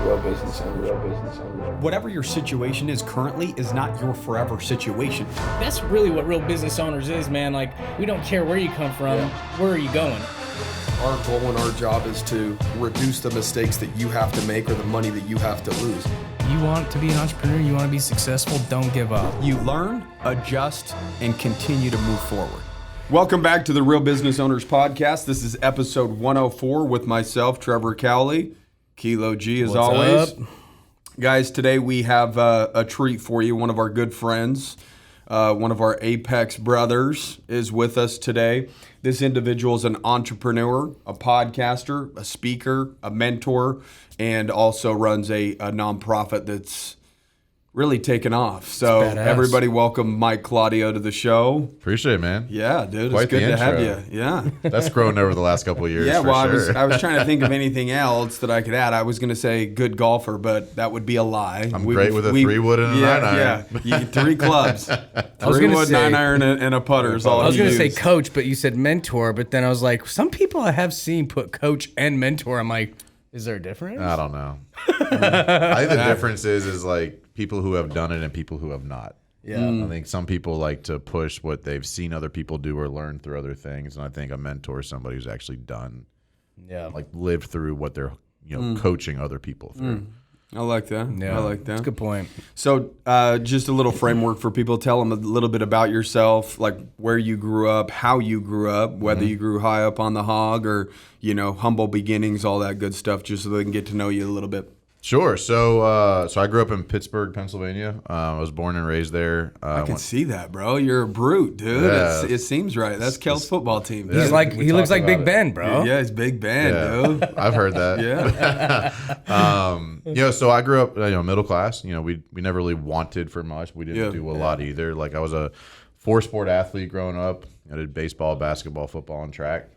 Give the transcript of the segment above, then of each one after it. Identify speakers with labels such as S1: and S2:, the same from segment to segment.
S1: real business owner.
S2: Whatever your situation is currently is not your forever situation.
S3: That's really what real business owners is, man. Like, we don't care where you come from, where are you going?
S1: Our goal and our job is to reduce the mistakes that you have to make or the money that you have to lose.
S3: You want to be an entrepreneur, you want to be successful, don't give up.
S2: You learn, adjust, and continue to move forward.
S1: Welcome back to the Real Business Owners Podcast. This is episode 104 with myself, Trevor Cowley, Kilo G as always.
S3: Up?
S1: Guys, today we have a treat for you. One of our good friends, one of our Apex brothers is with us today. This individual is an entrepreneur, a podcaster, a speaker, a mentor, and also runs a nonprofit that's really taken off. So everybody welcome Mike Claudio to the show.
S4: Appreciate it, man.
S1: Yeah, dude.
S4: Quite
S1: it's good
S4: the
S1: to have
S4: intro.
S1: you. Yeah.
S4: That's grown over the last couple of years.
S1: Yeah, well,
S4: sure.
S1: I was trying to think of anything else that I could add. I was going to say good golfer, but that would be a lie.
S4: I'm great with a 3-wood and a 9-iron.
S1: Yeah, 3 clubs. 3-wood, 9-iron, and a putter is all
S3: I was
S1: you
S3: going to say
S1: use.
S3: coach, but you said mentor, but then I was like, some people I have seen put coach and mentor. I'm like, is there a difference?
S4: I don't know. I think the difference is like people who have done it and people who have not.
S3: Yeah.
S4: I think some people like to push what they've seen other people do or learn through other things, and I think a mentor is somebody who's actually done, like lived through what they're coaching other people through.
S1: I like that.
S3: Yeah,
S1: I like that.
S3: That's a good point.
S1: So just a little framework for people. Tell them a little bit about yourself, like where you grew up, how you grew up, whether you grew high up on the hog or, humble beginnings, all that good stuff, just so they can get to know you a little bit.
S4: Sure. So I grew up in Pittsburgh, Pennsylvania. I was born and raised there.
S1: I can see that, bro. You're a brute, dude.
S4: Yeah.
S1: It seems right. That's Kel's football team.
S3: He's
S1: dude.
S3: he looks like Big
S4: about
S3: Ben, bro.
S1: Yeah, he's Big Ben, dude.
S4: I've heard that.
S1: Yeah.
S4: So I grew up, middle class. We never really wanted for much. We didn't do a lot either. Like I was a 4-sport athlete growing up. I did baseball, basketball, football, and track.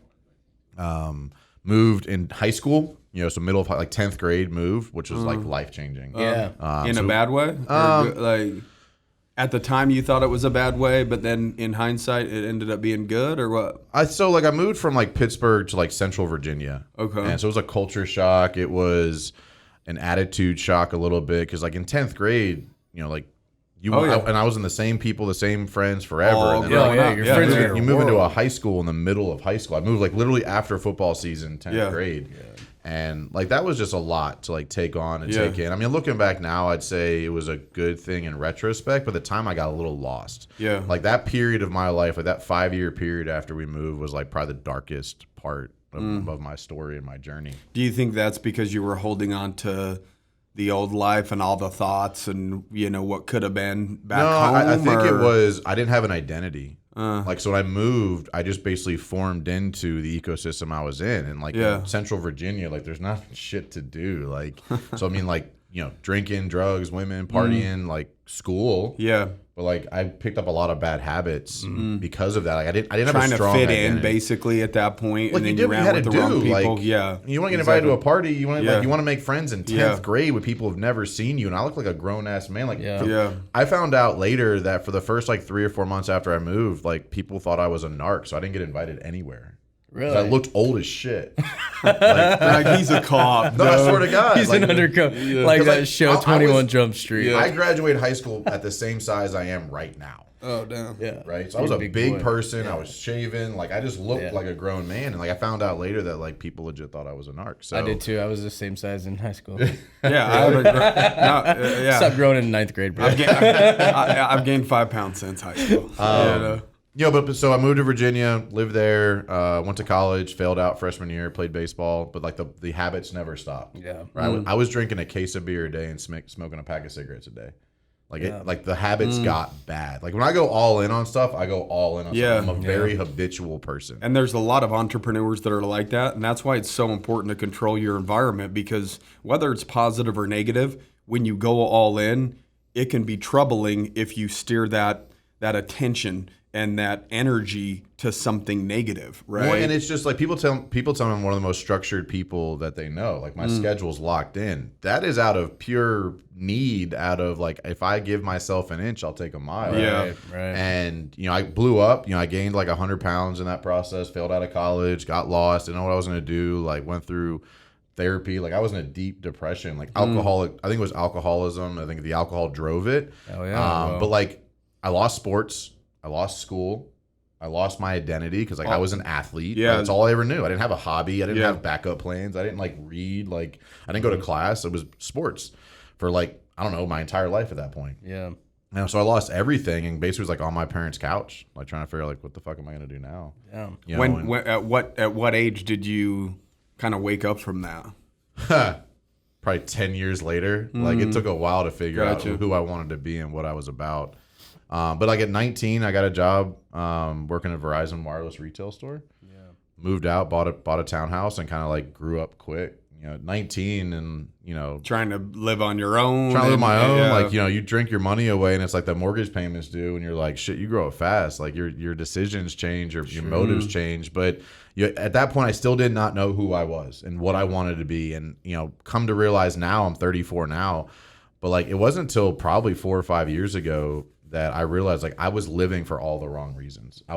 S4: Moved in high school. So middle of 10th grade moved, which was like life changing.
S3: Yeah.
S1: In a bad way? Or like at the time you thought it was a bad way, but then in hindsight it ended up being good, or what?
S4: I moved from Pittsburgh to Central Virginia.
S1: Okay.
S4: And so it was a culture shock. It was an attitude shock a little bit because in 10th grade, and I was in the same people, the same friends forever.
S1: Oh,
S4: and then,
S3: your friends are
S4: you move into a high school in the middle of high school. I moved literally after football season, 10th grade. Yeah. And that was just a lot to take on and take in. I mean, looking back now, I'd say it was a good thing in retrospect, but at the time I got a little lost.
S1: Yeah.
S4: That period of my life, that 5-year period after we moved was probably the darkest part of my story and my journey.
S1: Do you think that's because you were holding on to the old life and all the thoughts and what could have been back home?
S4: I think it was I didn't have an identity. So when I moved, I just basically formed into the ecosystem I was in, and in Central Virginia, there's not shit to do. So I mean, drinking, drugs, women, partying, school.
S1: Yeah.
S4: But I picked up a lot of bad habits because of that. I didn't have
S1: trying
S4: a strong
S1: to fit
S4: identity.
S1: in basically at that point, and then
S4: you
S1: you ran with the wrong people.
S4: You want to get invited to a party. You want to you want to make friends in 10th
S1: Yeah.
S4: grade with people who've never seen you. And I look like a grown ass man.
S1: Yeah.
S4: I found out later that for the first 3 or 4 months after I moved, people thought I was a narc, so I didn't get invited anywhere.
S3: Really?
S4: I looked old as shit.
S1: He's a cop.
S4: No, I swear to God.
S3: He's an undercoat. That show, 21 Jump Street.
S4: I graduated high school at the same size I am right now.
S1: Oh, damn.
S3: Yeah.
S4: Right? So I was a big
S3: boy.
S4: person.
S3: Yeah.
S4: I was shaven. I just looked like a grown man. And I found out later that people legit thought I was a narc. So
S3: I did too. I was the same size in high school. Stopped growing in 9th grade, bro.
S1: I've gained 5 pounds since high school.
S4: But so I moved to Virginia, lived there, went to college, failed out freshman year, played baseball, but the habits never stopped.
S3: Yeah.
S4: Right? I was drinking a case of beer a day and smoking a pack of cigarettes a day. The habits got bad. When I go all in on stuff, I go all in on stuff. I'm a very habitual person.
S1: And there's a lot of entrepreneurs that are like that, and that's why it's so important to control your environment, because whether it's positive or negative, when you go all in, it can be troubling if you steer that attention and that energy to something negative, right?
S4: Well, and it's just people tell me I'm one of the most structured people that they know. My schedule's locked in. That is out of pure need, out of if I give myself an inch, I'll take a mile.
S1: Yeah.
S3: Right.
S4: And I blew up. I gained 100 pounds in that process. Failed out of college. Got lost. Didn't know what I was going to do. Went through therapy. Like I was in a deep depression, like alcoholic. I think it was alcoholism. I think the alcohol drove it.
S3: Oh yeah.
S4: But like I lost sports. I lost school. I lost my identity because like I was an athlete.
S1: Yeah.
S4: That's all I ever knew. I didn't have a hobby. I didn't have backup plans. I didn't like read. Like I didn't go to class. It was sports for like, I don't know, my entire life at that point.
S3: Yeah.
S4: And so I lost everything and basically was like on my parents' couch, like trying to figure out like what the fuck am I gonna do now?
S3: Yeah.
S4: You know,
S1: When at what age did you kind of wake up from that?
S4: probably 10 years later. Like it took a while to figure out
S1: Gotcha.
S4: who I wanted to be and what I was about. But like at 19, I got a job working at a Verizon wireless retail store. Yeah. Moved out, bought a townhouse, and kind of like grew up quick. You know, 19, and you know,
S1: Trying to live on your own.
S4: trying to live my own.
S1: Yeah.
S4: Like, you know, you drink your money away, and it's like the mortgage payments due, and you're like, shit, you grow up fast. Like your decisions change, your motives change. But at that point, I still did not know who I was and what I wanted to be, and you know, come to realize now, I'm 34 now, but like it wasn't until probably 4 or 5 years ago that I realized like I was living for all the wrong reasons. I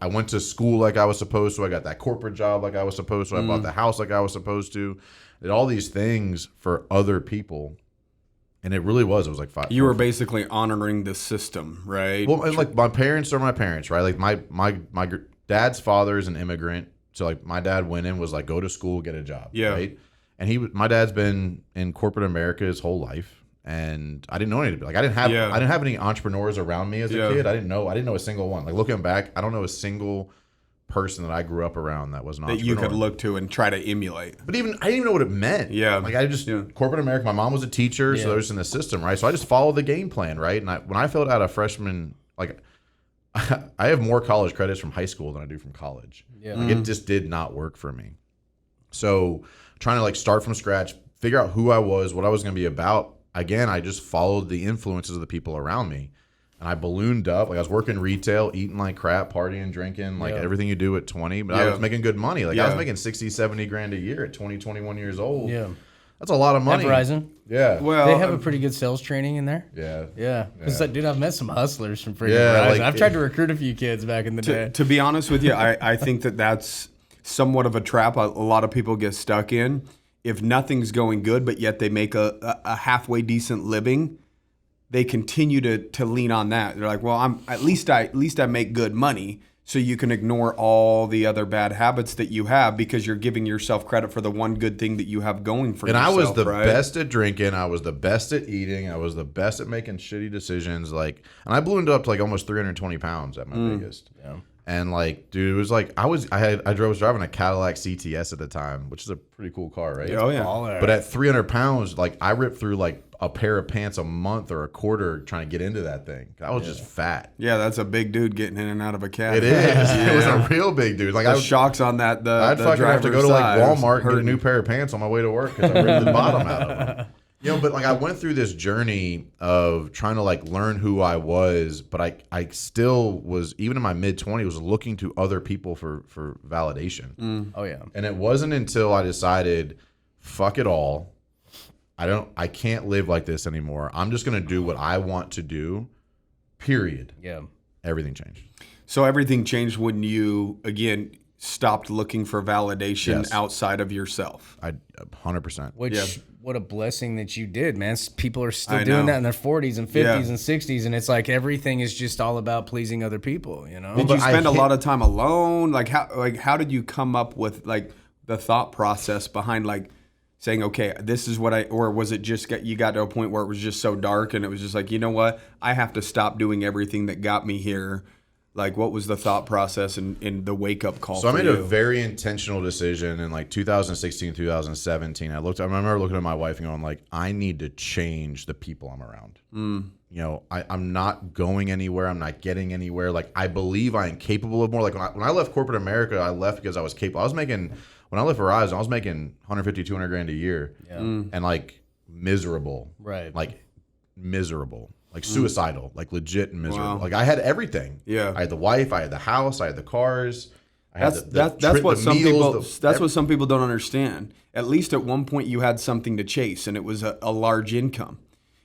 S4: went to school like I was supposed to. I got that corporate job like I was supposed to. I bought the house like I was supposed to. Did all these things for other people, and it really was. It was like five.
S1: You were basically honoring the system, right?
S4: Well, and like my parents are my parents, right? Like my dad's father is an immigrant, so like my dad went in was like go to school, get a job, right? And my dad's been in corporate America his whole life. And I didn't know anything. Like I didn't have any entrepreneurs around me as a kid. I didn't know a single one. Like looking back, I don't know a single person that I grew up around that was an entrepreneur.
S1: That you could look to and try to emulate.
S4: But I didn't even know what it meant.
S1: Yeah.
S4: Like I just corporate America. My mom was a teacher, so they're just in the system, right? So I just followed the game plan, right? And when I filled out a freshman, like I have more college credits from high school than I do from college. Yeah. Like it just did not work for me. So trying to like start from scratch, figure out who I was, what I was going to be about. Again, I just followed the influences of the people around me, and I ballooned up. Like I was working retail, eating like crap, partying, drinking, like everything you do at 20. But I was making good money. Like I was making 60, 70 grand a year at 20, 21 years old.
S3: Yeah.
S4: That's a lot of money.
S3: At Verizon.
S4: Yeah.
S1: Well,
S3: They have a pretty good sales training in there.
S4: Yeah.
S3: Yeah. Because, dude, I've met some hustlers from freaking
S4: Yeah,
S3: Verizon.
S4: like-
S3: I've tried to recruit a few kids back in the day.
S1: to be honest with you, I think that's somewhat of a trap a lot of people get stuck in. If nothing's going good, but yet they make a halfway decent living, they continue to lean on that. They're like, well, at least I make good money, so you can ignore all the other bad habits that you have because you're giving yourself credit for the one good thing that you have going for yourself.
S4: And I was the
S1: right?
S4: best at drinking. I was the best at eating. I was the best at making shitty decisions. Like, and I ballooned up to like almost 320 pounds at my biggest. Yeah. And like, dude, it was like I was driving a Cadillac CTS at the time, which is a pretty cool car, right?
S1: Oh yeah.
S3: Baller.
S4: But at 300 pounds, like I ripped through like a pair of pants a month or a quarter trying to get into that thing. I was just fat.
S1: Yeah, that's a big dude getting in and out of a cab.
S4: It is. It was a real big dude. Like
S1: The
S4: I was
S1: shocks on that.
S4: I'd
S1: the
S4: fucking have to go to like
S1: driver's side
S4: Walmart and get a
S1: hurting.
S4: new pair of pants on my way to work because I ripped the bottom out of them. You know, but like I went through this journey of trying to like learn who I was, but I still was, even in my mid-20s, was looking to other people for validation.
S3: Oh, yeah.
S4: And it wasn't until I decided, fuck it all. I can't live like this anymore. I'm just going to do what I want to do, period.
S3: Yeah.
S4: Everything changed.
S1: So everything changed when you, again, stopped looking for validation
S4: Yes.
S1: outside of yourself.
S4: 100%.
S3: Which, what a blessing that you did, man. People are still
S1: I
S3: doing
S1: know.
S3: that in their 40s and 50s
S1: Yeah.
S3: and 60s, and it's like everything is just all about pleasing other people, you know?
S1: Did
S4: but
S1: you
S4: I
S1: spend a
S4: can't-
S1: lot of time alone? Like how did you come up with like the thought process behind like saying, okay, this is what or was it just you got to a point where it was just so dark and it was just like, you know what, I have to stop doing everything that got me here. Like, what was the thought process in the wake up call?
S4: So I
S1: for
S4: made
S1: you?
S4: a very intentional decision in like 2016, 2017. I remember looking at my wife and going like, I need to change the people I'm around. You know, I'm not going anywhere. I'm not getting anywhere. Like, I believe I am capable of more. Like when I left corporate America, I left because I was capable. When I left Verizon, I was making 150, 200 grand a year and like miserable.
S3: Right.
S4: Like miserable. Like suicidal, like legit and miserable.
S1: Wow.
S4: Like I had everything.
S1: Yeah.
S4: I had the wife, I had the house, I had the cars. I had
S1: That's what some people.
S4: that's
S1: What some people don't understand. At least at one point, you had something to chase, and it was a large income.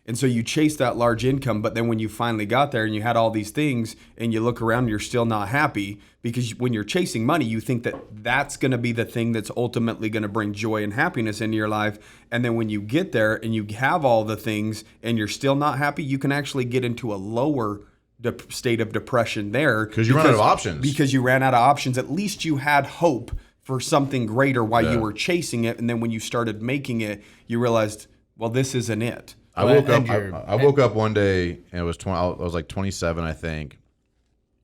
S1: And so you chase that large income, but then when you finally got there and you had all these things and you look around and you're still not happy, because when you're chasing money, you think that that's going to be the thing that's ultimately going to bring joy and happiness into your life. And then when you get there and you have all the things and you're still not happy, you can actually get into a lower state of depression there.
S4: Because you ran out of options.
S1: Because you ran out of options. At least you had hope for something greater while you were chasing it. And then when you started making it, you realized, well, this isn't it.
S4: I woke up one day and it was I was like 27, I think,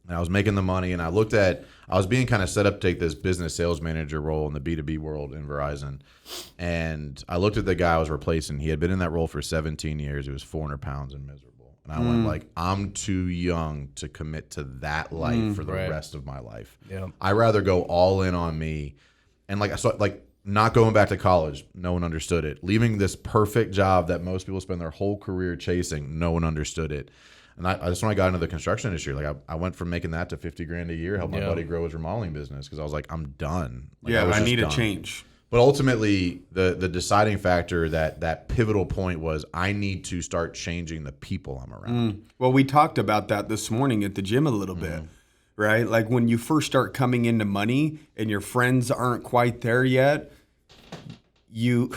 S4: and I was making the money, and I was being kind of set up to take this business sales manager role in the B2B world in Verizon, and I looked at the guy I was replacing. He had been in that role for 17 years. He was 400 pounds and miserable, and I went like, I'm too young to commit to that life for the rest of my life.
S3: Yeah.
S4: I'd rather go all in on me, and not going back to college, no one understood it. Leaving this perfect job that most people spend their whole career chasing, no one understood it. And that's when I got into the construction industry. Like I went from making that to $50,000 a year, helped my buddy grow his remodeling business because I was like, I'm done. Like,
S1: I need a change.
S4: But ultimately, the deciding factor, that pivotal point was I need to start changing the people I'm around.
S1: Well, we talked about that this morning at the gym a little bit. Right? Like when you first start coming into money and your friends aren't quite there yet, you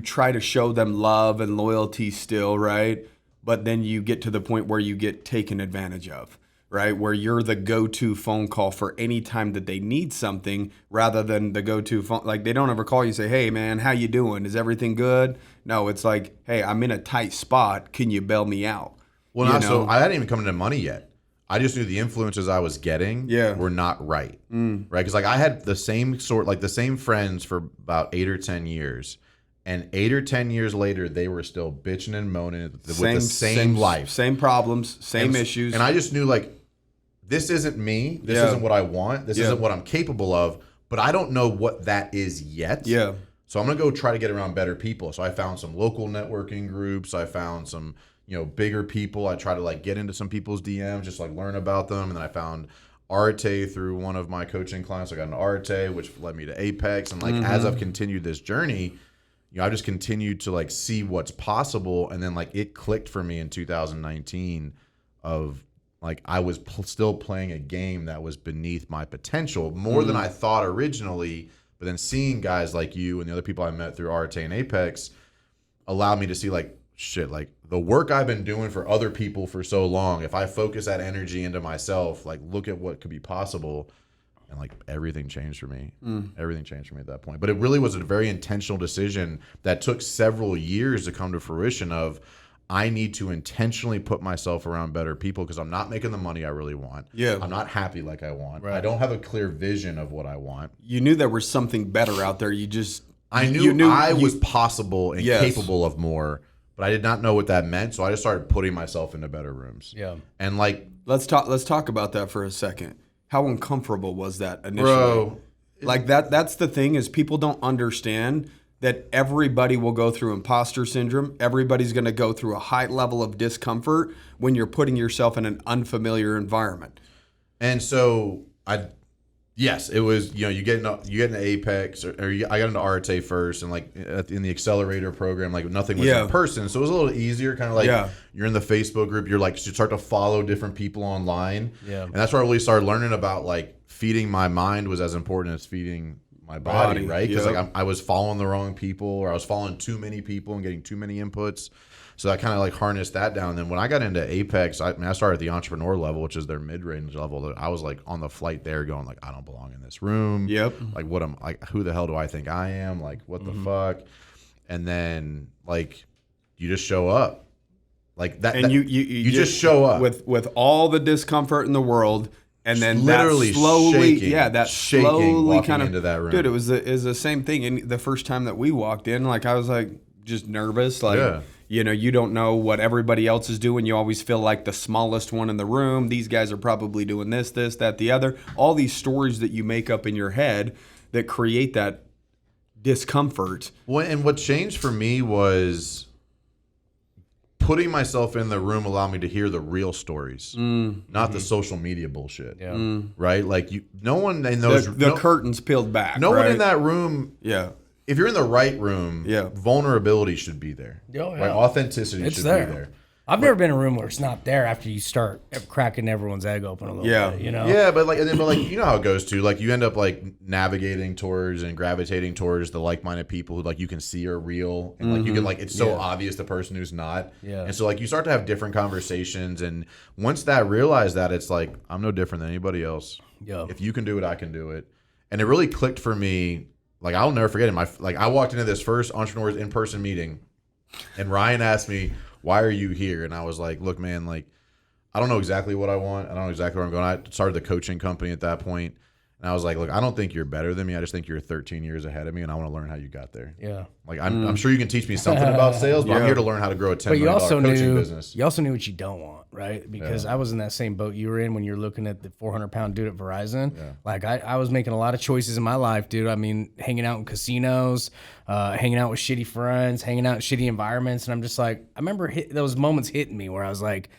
S1: try to show them love and loyalty still, right? But then you get to the point where you get taken advantage of, right? Where you're the go-to phone call for any time that they need something rather than the go-to phone. Like they don't ever call you and say, hey man, how you doing? Is everything good? No, it's like, hey, I'm in a tight spot. Can you bail me out?
S4: Well, so I hadn't even come into money yet. I just knew the influences I was getting were not right. Right? Because like I had the same friends for about 8 or 10 years. And 8 or 10 years later, they were still bitching and moaning with the same life.
S1: Same problems, same issues.
S4: And I just knew like, this isn't me. This isn't what I want. This isn't what I'm capable of. But I don't know what that is yet.
S1: Yeah.
S4: So I'm going to go try to get around better people. So I found some local networking groups. I found some bigger people. I try to like get into some people's DMs, just like learn about them. And then I found Arete through one of my coaching clients. I got into Arete, which led me to Apex. And like, as I've continued this journey, I just continued to like see what's possible. And then like it clicked for me in 2019 of like, I was still playing a game that was beneath my potential more than I thought originally. But then seeing guys like you and the other people I met through Arete and Apex allowed me to see like, shit, like the work I've been doing for other people for so long, if I focus that energy into myself, like look at what could be possible. And like everything changed for me. Everything changed for me at that point. But it really was a very intentional decision that took several years to come to fruition of I need to intentionally put myself around better people because I'm not making the money I really want.
S1: Yeah.
S4: I'm not happy like I want.
S3: Right.
S4: I don't have a clear vision of what I want.
S1: You knew there was something better out there.
S4: I knew I was possible and capable of more. But I did not know what that meant, so I just started putting myself into better rooms.
S3: Yeah.
S4: And like,
S1: let's talk about that for a second. How uncomfortable was that initially?
S4: Bro,
S1: like that's the thing is people don't understand that everybody will go through imposter syndrome. Everybody's going to go through a high level of discomfort when you're putting yourself in an unfamiliar environment.
S4: And so yes, it was, you get into Apex I got into Arete first and like in the accelerator program, like nothing was in person. So it was a little easier, kind of like you're in the Facebook group, you're like, you start to follow different people online. Yeah. And that's where I really started learning about like feeding my mind was as important as feeding my body, right? Because like I was following the wrong people or I was following too many people and getting too many inputs. So I kind of like harnessed that down. And then when I got into Apex, I started at the entrepreneur level, which is their mid-range level. I was like on the flight there going like, I don't belong in this room.
S1: Yep.
S4: Like who the hell do I think I am? Like what the fuck? And then like you just show up. Like that. And you just show up.
S1: With all the discomfort in the world. And then
S4: literally
S1: that slowly,
S4: shaking,
S1: slowly kind of
S4: into that room.
S1: Dude, it was the same thing. And the first time that we walked in, like I was like just nervous, like you don't know what everybody else is doing. You always feel like the smallest one in the room. These guys are probably doing this, that, the other. All these stories that you make up in your head that create that discomfort.
S4: Well, and what changed for me was putting myself in the room allowed me to hear the real stories, not the social media bullshit. Yeah. Right? Like no one knows
S1: the curtains peeled back.
S4: No one in that room if you're in the right room,
S1: Yeah.
S4: vulnerability should be there.
S3: Oh, yeah.
S4: Right? Authenticity
S3: It's
S4: should
S3: there.
S4: be there.
S3: I've never been in a room where it's not there after you start cracking everyone's egg open a little bit, you know?
S4: Yeah, but you know how it goes too. Like you end up like navigating towards and gravitating towards the like-minded people who like you can see are real, and like you can like it's so obvious the person who's not.
S3: Yeah.
S4: And so like you start to have different conversations, and once that realize that it's like I'm no different than anybody else.
S3: Yeah.
S4: If you can do it, I can do it. And it really clicked for me. Like I'll never forget it. I walked into this first entrepreneurs in-person meeting, and Ryan asked me, "Why are you here?" And I was like, "Look, man, like I don't know exactly what I want. I don't know exactly where I'm going." I started the coaching company at that point, and I was like, "Look, I don't think you're better than me. I just think you're 13 years ahead of me, and I want to learn how you got there."
S3: Yeah.
S4: Like I'm sure you can teach me something about sales, but I'm here to learn how to grow a $10
S3: But you
S4: million
S3: also
S4: coaching
S3: knew
S4: business.
S3: you also knew what you don't want, right? Because I was in that same boat you were in when you're looking at the 400-pound dude at Verizon. Yeah. Like I was making a lot of choices in my life, dude. I mean, hanging out in casinos, hanging out with shitty friends, hanging out in shitty environments, and I'm just like, I remember those moments hitting me where I was like,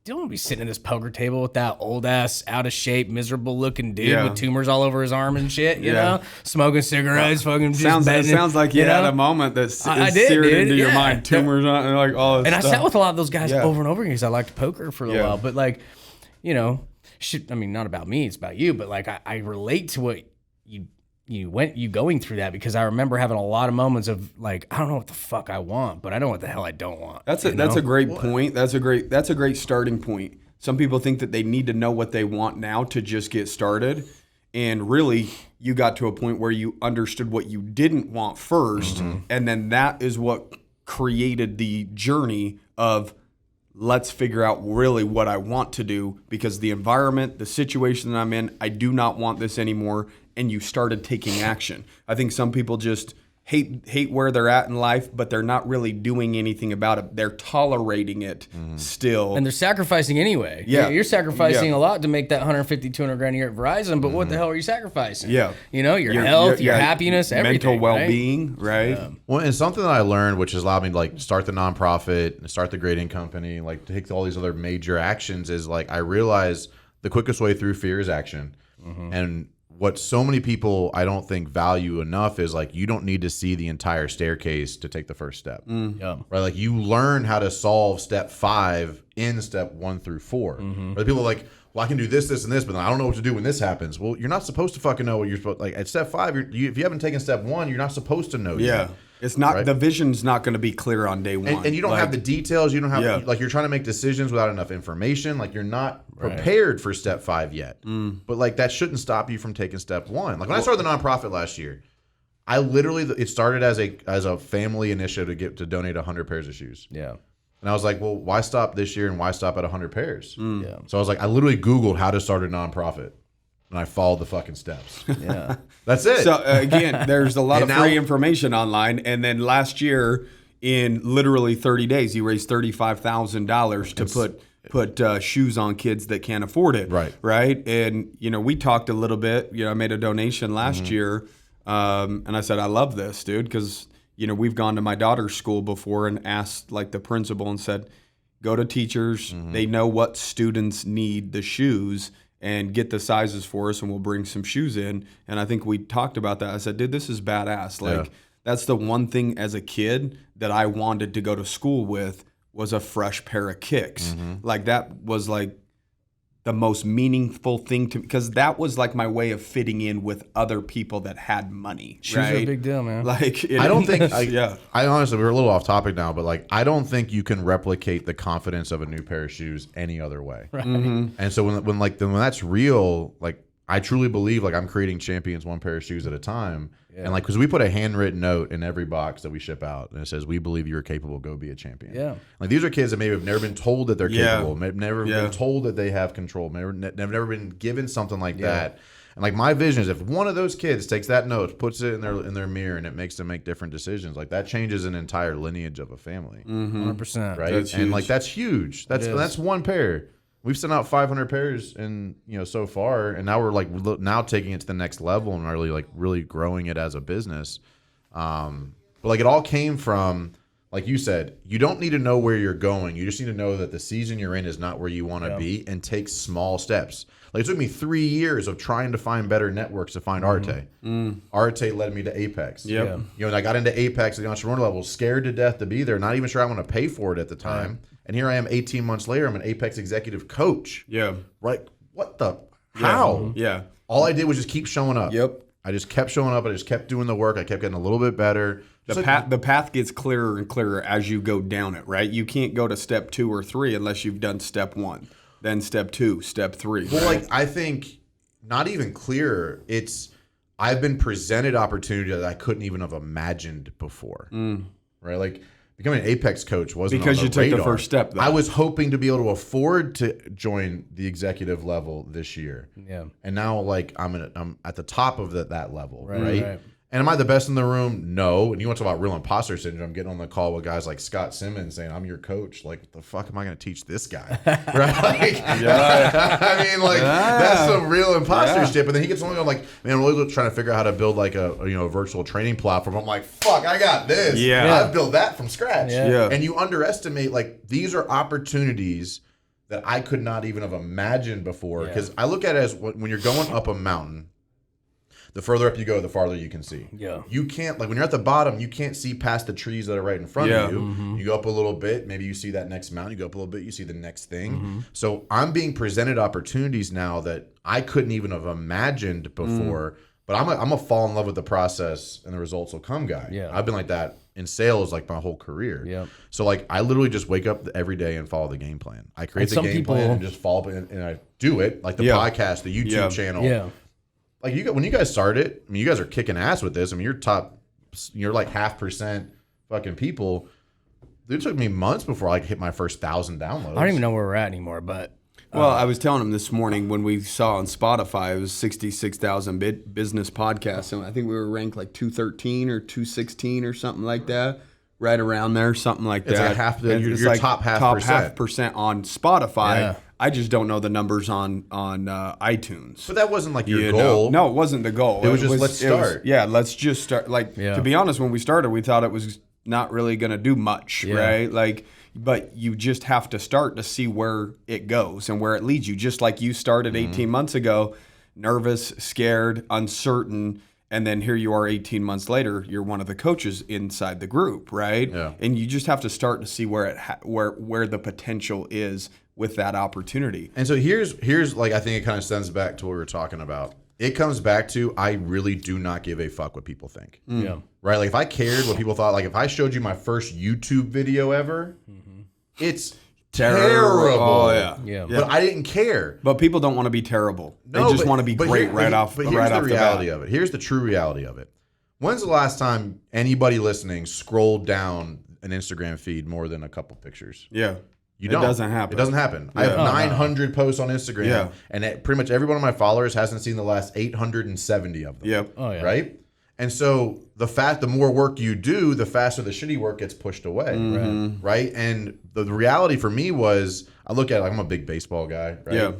S3: don't want to be sitting at this poker table with that old ass, out of shape, miserable looking dude with tumors all over his arm and shit. You know, smoking cigarettes, fucking. Just
S1: sounds like you had a moment that seared into your mind. Tumors on and like all this
S3: stuff. I sat with a lot of those guys over and over again because I liked poker for a little while. But like, you know, I mean, not about me, it's about you. But like, I relate to what you going through that, because I remember having a lot of moments of like, I don't know what the fuck I want, but I know what the hell I don't want.
S1: That's a great point. That's a great starting point. Some people think that they need to know what they want now to just get started. And really, you got to a point where you understood what you didn't want first. And then that is what created the journey of let's figure out really what I want to do, because the environment, the situation that I'm in, I do not want this anymore. And you started taking action. I think some people just hate where they're at in life, but they're not really doing anything about it. They're tolerating it still.
S3: And they're sacrificing anyway.
S1: Yeah.
S3: You're sacrificing a lot to make that 150, 200 grand a year at Verizon, but what the hell are you sacrificing?
S1: Yeah.
S3: You know, your health, your happiness, everything.
S1: Mental well-being, right?
S3: Yeah.
S4: Well, and something that I learned, which has allowed me to like start the nonprofit and start the grading company, like take all these other major actions, is like I realized the quickest way through fear is action. And what so many people I don't think value enough is like you don't need to see the entire staircase to take the first step.
S3: Yeah.
S4: Right? Like you learn how to solve step 5 in step 1 through 4. Right? People are like, well, I can do this, this, and this, but I don't know what to do when this happens. Well, you're not supposed to fucking know what you're supposed. Like at step 5, if you haven't taken step 1, you're not supposed to know.
S1: Yeah.
S4: Yet.
S1: It's not
S4: Right?
S1: The vision's not going to be clear on day one.
S4: And you don't have the details. You don't have like you're trying to make decisions without enough information. Like you're not prepared for step 5 yet. But like that shouldn't stop you from taking step 1. Like when I started the nonprofit last year, I literally it started as a family initiative to donate 100 pairs of shoes.
S3: Yeah.
S4: And I was like, well, why stop this year and why stop at 100 pairs?
S3: Yeah.
S4: So I was like, I literally Googled how to start a nonprofit. And I followed the fucking steps.
S3: Yeah.
S4: That's it.
S1: So again, there's a lot of free information online. And then last year, in literally 30 days, he raised $35,000 to put shoes on kids that can't afford it.
S4: Right.
S1: Right. And, you know, we talked a little bit. You know, I made a donation last year. And I said, I love this, dude, because, you know, we've gone to my daughter's school before and asked like the principal and said, go to teachers. They know what students need the shoes, and get the sizes for us, and we'll bring some shoes in. And I think we talked about that. I said, dude, this is badass. Like, that's the one thing as a kid that I wanted to go to school with was a fresh pair of kicks. Like, that was like the most meaningful thing to me, because that was like my way of fitting in with other people that had money.
S3: Shoes are a big deal, man.
S1: Like,
S4: I don't think, I honestly, we're a little off topic now, but like, I don't think you can replicate the confidence of a new pair of shoes any other way.
S3: Right.
S4: And so when that's real, like I truly believe like I'm creating champions one pair of shoes at a time. And like, because we put a handwritten note in every box that we ship out, and it says, "We believe you're capable. Go be a champion."
S3: Yeah.
S4: Like these are kids that maybe have never been told that they're capable, maybe never been told that they have control, never been given something like that. And like my vision is, if one of those kids takes that note, puts it in their mirror, and it makes them make different decisions, like that changes an entire lineage of a family.
S3: 100%.
S4: Right? And like that's huge. That's one pair. We've sent out 500 pairs, and so far, and now we're like now taking it to the next level and really growing it as a business. But like it all came from like you said, you don't need to know where you're going. You just need to know that the season you're in is not where you want to be, and take small steps. Like, it took me 3 years of trying to find better networks to find Arete. Arete led me to Apex.
S1: Yep.
S4: You know, and I got into Apex at the entrepreneur level, scared to death to be there, not even sure I want to pay for it at the time. And here I am 18 months later, I'm an Apex executive coach.
S1: Yeah.
S4: Right? What the? How?
S1: Yeah.
S4: All I did was just keep showing up.
S1: Yep.
S4: I just kept showing up. I just kept doing the work. I kept getting a little bit better.
S1: The path gets clearer and clearer as you go down it, right? You can't go to step 2 or 3 unless you've done step 1, then step 2, step 3.
S4: Well, like, I think not even clearer. It's, I've been presented opportunity that I couldn't even have imagined before. Right? Like, becoming an Apex coach wasn't
S1: because
S4: on
S1: you
S4: the
S1: took
S4: radar.
S1: the first step, though.
S4: I was hoping to be able to afford to join the executive level this year.
S3: Yeah.
S4: And now, like, I'm at the top of that level, right?
S3: Right.
S4: And am I the best in the room? No. And you want to talk about real imposter syndrome, getting on the call with guys like Scott Simmons saying, I'm your coach. Like, what the fuck am I going to teach this guy? Right? Like, I mean, like, that's some real imposter shit. But then he gets on, like, man, I'm really trying to figure out how to build, like, a virtual training platform. I'm like, fuck, I got this.
S1: Yeah.
S4: I've built that from scratch.
S1: Yeah.
S4: And you underestimate, like, these are opportunities that I could not even have imagined before. Because I look at it as when you're going up a mountain, the further up you go, the farther you can see.
S3: Yeah.
S4: You can't, like, when you're at the bottom, you can't see past the trees that are right in front of you. You go up a little bit, maybe you see that next mountain. You go up a little bit, you see the next thing. So I'm being presented opportunities now that I couldn't even have imagined before. But I'm a fall in love with the process and the results will come guy.
S3: Yeah.
S4: I've been like that in sales like my whole career.
S3: Yeah.
S4: So, like, I literally just wake up every day and follow the game plan. I create the
S3: some
S4: game plan and just follow it, and I do it, like the podcast, the YouTube channel.
S3: Yeah.
S4: Like, when you guys started, I mean, you guys are kicking ass with this. I mean, you're like 0.5% fucking people. It took me months before I hit my first 1,000 downloads.
S3: I don't even know where we're at anymore, but
S1: Well, I was telling him this morning when we saw on Spotify, it was 66,000 business podcasts. And I think we were ranked like 213 or 216 or something like that. Right around there, something like
S4: It's
S1: that.
S4: like half
S1: And
S4: your
S1: it's like
S4: top half
S1: top
S4: percent.
S1: half percent on Spotify.
S3: Yeah.
S1: I just don't know the numbers on iTunes.
S4: But that wasn't like your
S1: You
S4: goal.
S1: know? No, it wasn't the goal.
S4: It was just, let's start.
S1: Let's just start. Like, to be honest, when we started, we thought it was not really going to do much, right? Like, but you just have to start to see where it goes and where it leads you. Just like you started 18 months ago, nervous, scared, uncertain, and then here you are 18 months later, you're one of the coaches inside the group, right?
S4: Yeah.
S1: And you just have to start to see where where the potential is with that opportunity.
S4: And so here's like, I think it kind of stems back to what we were talking about. It comes back to, I really do not give a fuck what people think.
S3: yeah.
S4: Right? Like, if I cared what people thought, like if I showed you my first YouTube video ever, it's terrible.
S1: Oh, yeah.
S3: Yeah.
S4: But I didn't care.
S1: But people don't want to be terrible. They
S4: No,
S1: just
S4: but-
S1: want to be
S4: but
S1: great
S4: here-
S1: right
S4: but
S1: off
S4: But
S1: right
S4: here's the
S1: off
S4: reality
S1: the bat.
S4: of it. Here's the true reality of it. When's the last time anybody listening scrolled down an Instagram feed more than a couple pictures?
S1: Yeah.
S4: You
S1: It
S4: don't.
S1: doesn't happen.
S4: It doesn't happen. I have 900 posts on Instagram,
S1: Yeah.
S4: and pretty much every one of my followers hasn't seen the last 870 of them.
S1: Yep.
S3: Oh yeah.
S4: Right? And so the more work you do, the faster the shitty work gets pushed away. Right? And the reality for me was, I look at it like, I'm a big baseball guy, right?
S1: Yeah.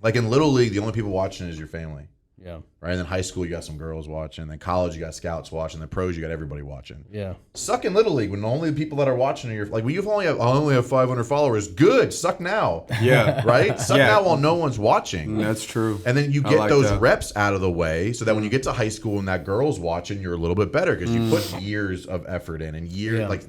S4: Like, in Little League, the only people watching is your family.
S3: Yeah.
S4: Right? And then high school, you got some girls watching. Then college, you got scouts watching. Then pros, you got everybody watching.
S3: Yeah.
S4: Suck in Little League when the only people that are watching are your, like, well, I only have 500 followers. Good. Suck now.
S1: Yeah.
S4: Right? Suck
S1: Yeah.
S4: now while no one's watching.
S1: That's true.
S4: And then you
S1: I
S4: get
S1: like
S4: those
S1: that.
S4: reps out of the way so that when you get to high school and that girl's watching, you're a little bit better because you put years of effort in and years, like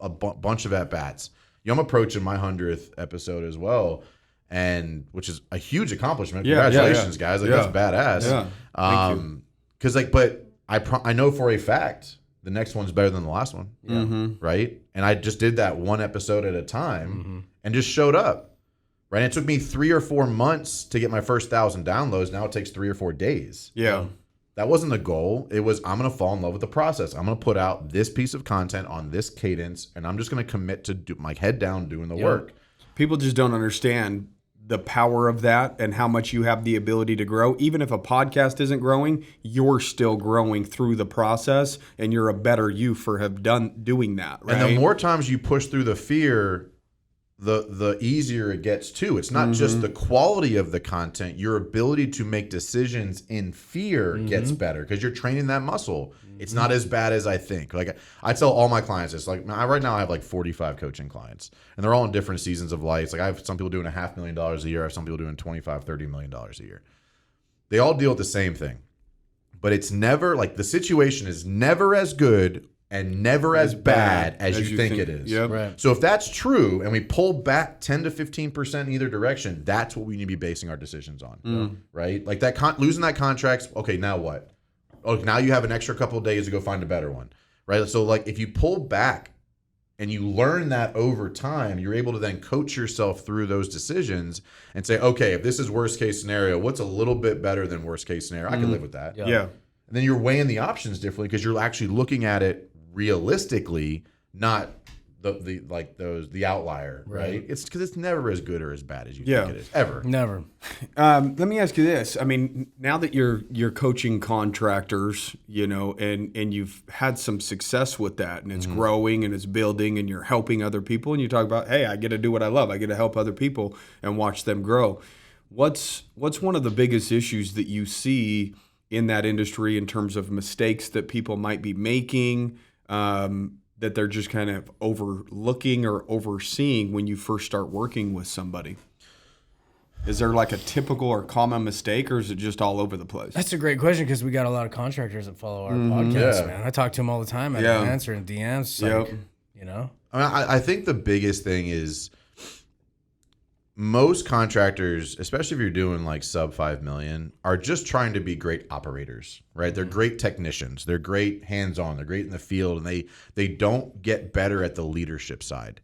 S4: a bunch of at-bats. I'm approaching my 100th episode as well, and which is a huge accomplishment.
S1: Yeah,
S4: Congratulations,
S1: yeah.
S4: guys. Like,
S1: Yeah.
S4: that's badass.
S1: Yeah. Thank you.
S4: Because, like, but I know for a fact the next one's better than the last one. Right? And I just did that one episode at a time and just showed up. Right? And it took me 3 or 4 months to get my first 1,000 downloads. Now it takes 3 or 4 days.
S1: Yeah.
S4: That wasn't the goal. It was, I'm going to fall in love with the process. I'm going to put out this piece of content on this cadence, and I'm just going to commit to do my head down doing the work.
S1: People just don't understand the power of that and how much you have the ability to grow. Even if a podcast isn't growing, you're still growing through the process, and you're a better you for doing that. Right?
S4: And the more times you push through the fear, the easier it gets too. It's not just the quality of the content, your ability to make decisions in fear gets better because you're training that muscle. It's not as bad as I think. Like I tell all my clients, it's like right now I have like 45 coaching clients and they're all in different seasons of life. Like I have some people doing $500,000 a year. I have some people doing $25-30 million a year. They all deal with the same thing, but it's never like the situation is never as good and never as bad as you think it is.
S1: Yep.
S3: Right.
S4: So if that's true and we pull back 10 to 15% in either direction, that's what we need to be basing our decisions on, right? Like that losing that contract, okay, now what? Oh, now you have an extra couple of days to go find a better one, right? So like if you pull back and you learn that over time, you're able to then coach yourself through those decisions and say, okay, if this is worst case scenario, what's a little bit better than worst case scenario? I can live with that.
S1: Yeah.
S4: And then you're weighing the options differently because you're actually looking at it realistically, not the outlier, right? It's because it's never as good or as bad as you think it is, ever.
S3: Never.
S1: Let me ask you this. I mean, now that you're coaching contractors, and you've had some success with that and it's growing and it's building and you're helping other people and you talk about, hey, I get to do what I love. I get to help other people and watch them grow. What's one of the biggest issues that you see in that industry in terms of mistakes that people might be making, that they're just kind of overlooking or overseeing when you first start working with somebody? Is there like a typical or common mistake, or is it just all over the place?
S3: That's a great question because we got a lot of contractors that follow our podcast, man. I talk to them all the time. I answer in DMs. Like,
S4: I mean, I think the biggest thing is most contractors, especially if you're doing like sub 5 million, are just trying to be great operators, right? They're great technicians. They're great hands-on. They're great in the field, and they don't get better at the leadership side,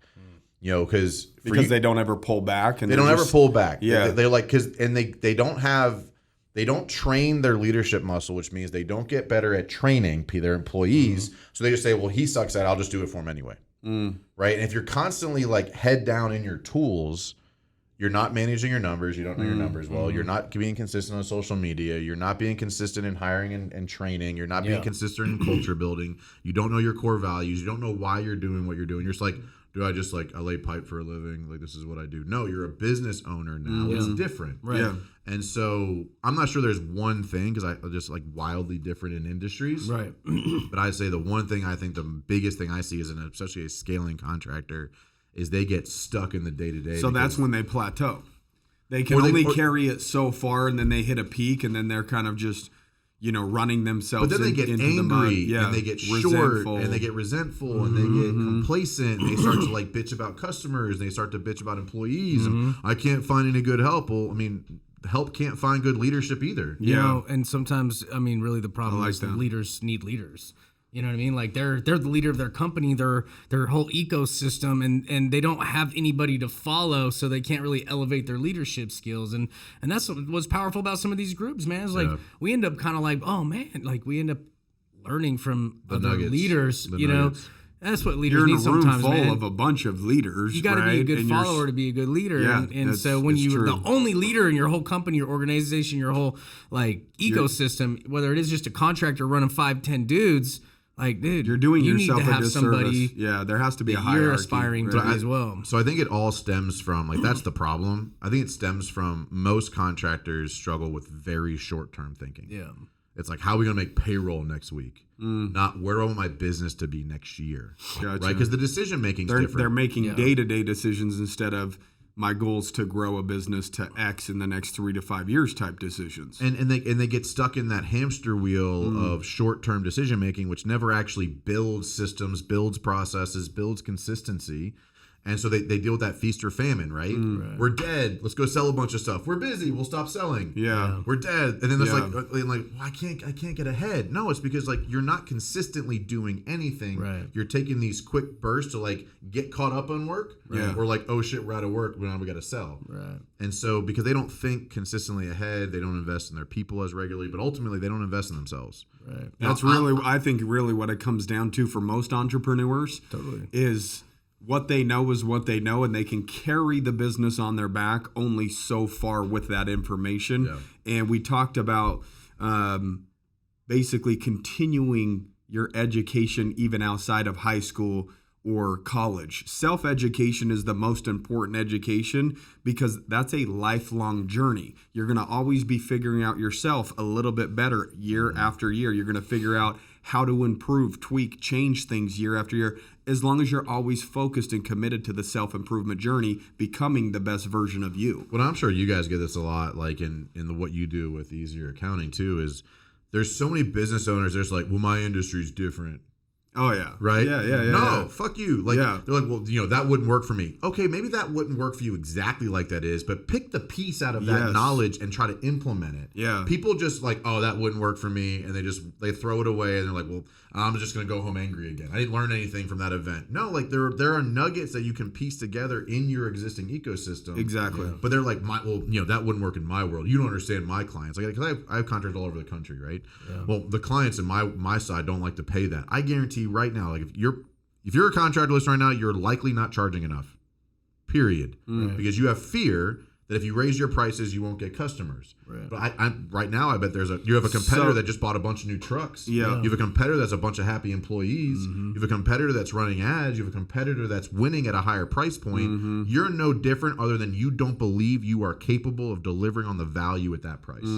S4: because
S1: they don't ever pull back, and
S4: they don't ever pull back.
S1: Yeah,
S4: they're like they don't train their leadership muscle, which means they don't get better at training their employees. So they just say, well, he sucks at it, I'll just do it for him anyway, right? And if you're constantly like head down in your tools, you're not managing your numbers. You don't know your numbers well. You're not being consistent on social media. You're not being consistent in hiring and training. You're not being consistent in culture building. You don't know your core values. You don't know why you're doing what you're doing. You're just like, do I just I lay pipe for a living? Like, this is what I do. No, you're a business owner now. It's different.
S3: Right.
S1: Yeah.
S4: And so I'm not sure there's one thing because I just like wildly different in industries.
S3: Right.
S4: But I'd say the one thing I think the biggest thing I see is especially a scaling contractor is they get stuck in the day-to-day.
S1: So that's when they plateau. They can only carry it so far, and then they hit a peak, and then they're kind of just, running themselves
S4: into the mud. But then they get angry, and they get short, and they get resentful, and they get complacent, and they start to bitch about customers, and they start to bitch about employees, and I can't find any good help. Well, I mean, help can't find good leadership either.
S3: And sometimes, really the problem is that leaders need leaders. You know what I mean? Like they're the leader of their company, their whole ecosystem, and they don't have anybody to follow, so they can't really elevate their leadership skills. And that's what's powerful about some of these groups, man. It's like we end up kind of like, oh man, like we end up learning from other leaders. That's what leaders need sometimes, man.
S1: You're in a room full of a bunch of leaders.
S3: You got to be a good follower to be a good leader.
S1: Yeah,
S3: and so when you're the only leader in your whole company, your organization, your whole ecosystem, whether it is just a contractor running 5-10 dudes. Like, dude,
S1: you're doing
S3: you
S1: yourself
S3: need to have somebody.
S1: Yeah, there has to be a hierarchy.
S3: You're aspiring to be as well.
S4: So I think it all stems from that's the problem. I think it stems from most contractors struggle with very short-term thinking.
S3: Yeah,
S4: it's like, how are we gonna make payroll next week? Not where do I want my business to be next year?
S1: Gotcha.
S4: Right? Because the decision making is different.
S1: They're making day-to-day decisions instead of my goals to grow a business to X in the next 3 to 5 years type decisions.
S4: And they get stuck in that hamster wheel of short-term decision making, which never actually builds systems, builds processes, builds consistency. And so they deal with that feast or famine, right? We're dead. Let's go sell a bunch of stuff. We're busy. We'll stop selling.
S1: Yeah.
S4: We're dead. And then there's well, I can't get ahead. No, it's because you're not consistently doing anything.
S3: Right.
S4: You're taking these quick bursts to get caught up on work.
S1: Right.
S4: Or oh shit, we're out of work. Now we got to sell.
S3: Right.
S4: And so because they don't think consistently ahead, they don't invest in their people as regularly, but ultimately they don't invest in themselves.
S3: Right.
S1: That's I think really what it comes down to for most entrepreneurs.
S3: Totally.
S1: Is what they know is what they know, and they can carry the business on their back only so far with that information. Yeah. And we talked about basically continuing your education even outside of high school or college. Self-education is the most important education because that's a lifelong journey. You're going to always be figuring out yourself a little bit better year after year. You're going to figure out how to improve, tweak, change things year after year, as long as you're always focused and committed to the self-improvement journey, becoming the best version of you.
S4: Well, I'm sure you guys get this a lot, like in what you do with Easier Accounting too, is there's so many business owners that's like, well, my industry's different.
S1: Oh yeah.
S4: Right?
S1: Yeah.
S4: No, fuck you. Like,
S1: Yeah.
S4: they're like, well, that wouldn't work for me. Okay, maybe that wouldn't work for you exactly like that is, but pick the piece out of that
S1: Yes.
S4: knowledge and try to implement it.
S1: Yeah.
S4: People just like, oh, that wouldn't work for me, and they throw it away, and they're like, well, I'm just gonna go home angry again. I didn't learn anything from that event. No, like there are nuggets that you can piece together in your existing ecosystem.
S1: Exactly.
S4: Yeah. But they're like, that wouldn't work in my world. You don't understand my clients. Like, because I have contractors all over the country, right? Yeah. Well, the clients in my side don't like to pay that. I guarantee right now, like if you're a contractor listening right now, you're likely not charging enough. Period. Because you have fear that if you raise your prices, you won't get customers. Right. But I right now, I bet you have a competitor that just bought a bunch of new trucks.
S1: Yeah.
S4: You have a competitor that's a bunch of happy employees. You have a competitor that's running ads. You have a competitor that's winning at a higher price point. You're no different other than you don't believe you are capable of delivering on the value at that price.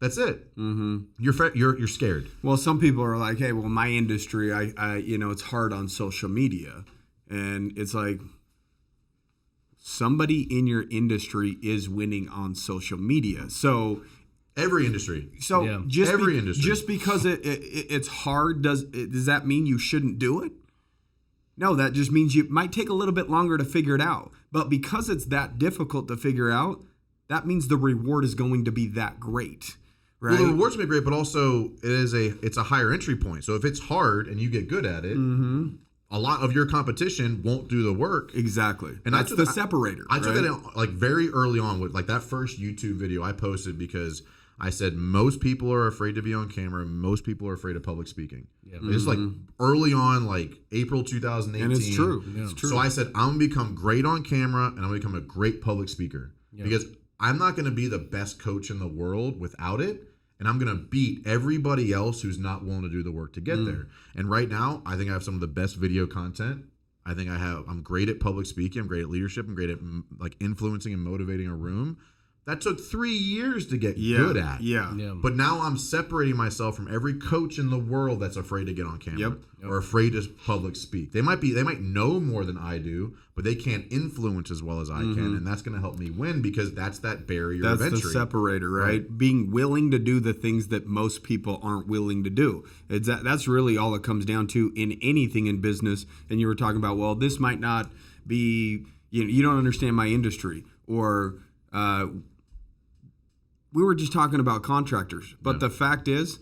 S4: That's it. You're scared.
S1: Well, some people are like, hey, well, my industry, I it's hard on social media. And it's like, somebody in your industry is winning on social media. So
S4: every industry.
S1: So just because it's hard, does that mean you shouldn't do it? No, that just means you might take a little bit longer to figure it out. But because it's that difficult to figure out, that means the reward is going to be that great. Right?
S4: Well, the rewards may be great, but also it's a higher entry point. So if it's hard and you get good at it, a lot of your competition won't do the work.
S1: Exactly. And that's the separator.
S4: I took that out, like very early on with like that first YouTube video I posted, because I said most people are afraid to be on camera. Most people are afraid of public speaking. Yeah. It's like early on, like April 2018.
S1: And it's true. Yeah. It's true.
S4: So I said, I'm going to become great on camera and I'm going to become a great public speaker. Yeah. Because I'm not going to be the best coach in the world without it. And I'm going to beat everybody else who's not willing to do the work to get there. And right now, I think I have some of the best video content. I think I'm great at public speaking. I'm great at leadership. I'm great at like influencing and motivating a room. That took 3 years to get good at. Yeah. But now I'm separating myself from every coach in the world that's afraid to get on camera or afraid to public speak. They might know more than I do, but they can't influence as well as I can, and that's going to help me win because that's that barrier of entry.
S1: That's the separator, right? Being willing to do the things that most people aren't willing to do. That's really all it comes down to in anything in business. And you were talking about, well, this might not be, you don't understand my industry, or we were just talking about contractors. But the fact is,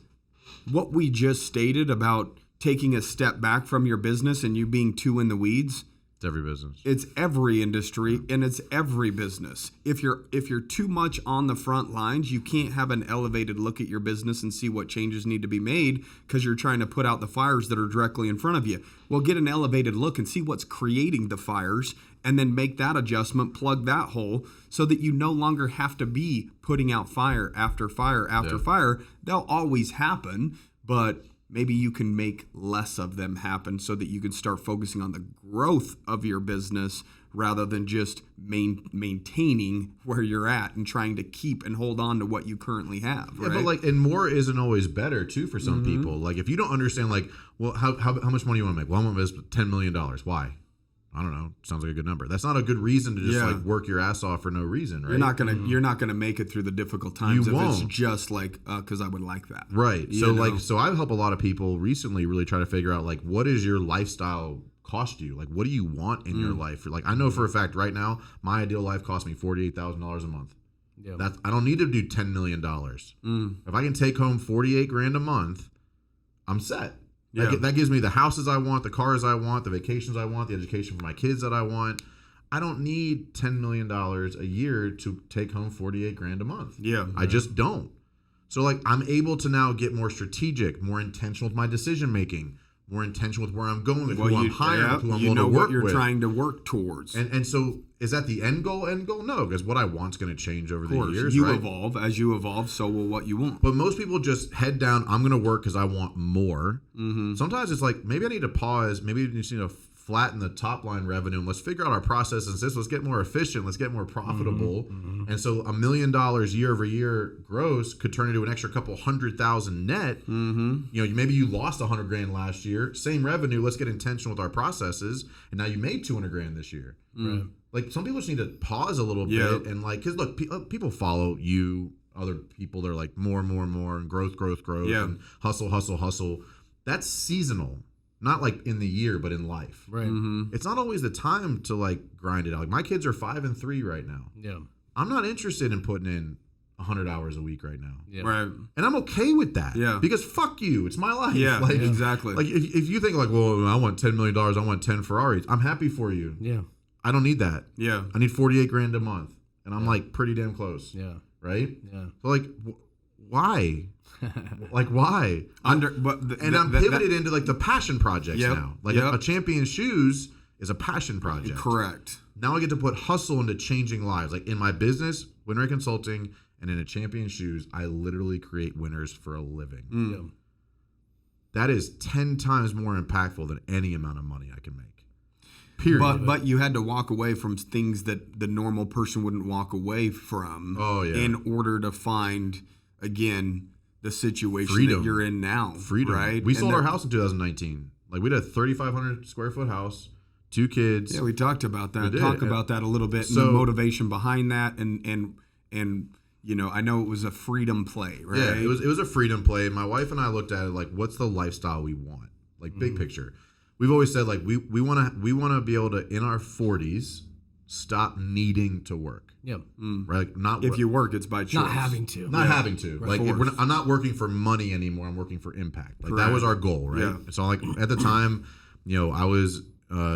S1: what we just stated about taking a step back from your business and you being too in the weeds,
S4: it's every business.
S1: It's every industry and it's every business. If you're too much on the front lines, you can't have an elevated look at your business and see what changes need to be made because you're trying to put out the fires that are directly in front of you. Well, get an elevated look and see what's creating the fires and then make that adjustment, plug that hole so that you no longer have to be putting out fire after fire after fire. They'll always happen, but maybe you can make less of them happen so that you can start focusing on the growth of your business rather than just maintaining where you're at and trying to keep and hold on to what you currently have.
S4: Yeah,
S1: right?
S4: but and more isn't always better too for some people. Like if you don't understand, well, how much money you want to make? Well, I want to invest $10 million. Why? I don't know. Sounds like a good number. That's not a good reason to just work your ass off for no reason, right?
S1: You're not gonna make it through the difficult times
S4: if
S1: it's just like because I would like that.
S4: Right. So I help a lot of people recently really try to figure out what does your lifestyle cost you? Like what do you want in your life? Like I know for a fact right now my ideal life costs me $48,000 a month. Yeah. I don't need to do $10 million. If I can take home $48,000 a month, I'm set. Yeah. That gives me the houses I want, the cars I want, the vacations I want, the education for my kids that I want. I don't need $10 million a year to take home $48,000 a month. Yeah. I just don't. So I'm able to now get more strategic, more intentional with my decision making, more intentional with where I'm going, with who I'm hiring, with who I'm going to work with. You know what
S1: you're trying to work towards.
S4: And so is that the end goal? No, because what I want is going to change over the years.
S1: You evolve. As you evolve, so will what you want.
S4: But most people just head down, I'm going to work because I want more. Sometimes it's maybe I need to pause. Maybe you just need to flatten the top line revenue and let's figure out our processes. Let's get more efficient. Let's get more profitable. And so $1 million year over year gross could turn into an extra couple 100,000 net. You know, maybe you lost $100,000 last year, same revenue. Let's get intentional with our processes. And now you made $200,000 this year. Right. Like some people just need to pause a little bit and like, cause look, people follow you, other people. They're like more and growth, and hustle. That's seasonal. Not like in the year, but in life.
S3: Right.
S4: It's not always the time to like grind it out. Like my kids are 5 and 3 right now.
S3: Yeah.
S4: I'm not interested in putting in 100 hours a week right now.
S3: Yeah.
S1: Right.
S4: And I'm okay with that.
S1: Yeah.
S4: Because fuck you. It's my life.
S1: Yeah,
S4: like,
S1: exactly.
S4: Like if you think like, well, I want $10 million, I want 10 Ferraris. I'm happy for you.
S3: Yeah.
S4: I don't need that.
S1: Yeah.
S4: I need $48,000 a month. And I'm like pretty damn close.
S3: Yeah.
S4: Right?
S3: Yeah.
S4: So like, why? Like why? I'm pivoted into like the passion projects now. Like a Champion Shoes is a passion project.
S1: Correct.
S4: Now I get to put hustle into changing lives. Like in my business, Winner Consulting, and in a Champion Shoes, I literally create winners for a living. That is 10 times more impactful than any amount of money I can make. Period.
S1: But you had to walk away from things that the normal person wouldn't walk away from in order to find, again, the situation that you're in now.
S4: Freedom.
S1: Right?
S4: We sold our house in 2019. Like we had a 3,500 square foot house, 2 kids.
S1: Yeah, we talked about that. Talk about that a little bit, and the motivation behind that, and you know, I know it was a freedom play, right?
S4: Yeah, it was a freedom play. My wife and I looked at it like, what's the lifestyle we want? Like big picture. We've always said like we want to be able to in our 40s stop needing to work.
S3: Yep.
S4: Right? Like, not
S1: if you work, it's by choice.
S3: Not having to.
S4: Not having to. Right. Like I'm not working for money anymore. I'm working for impact. Like that was our goal, right? Yeah. So like at the time, you know, I was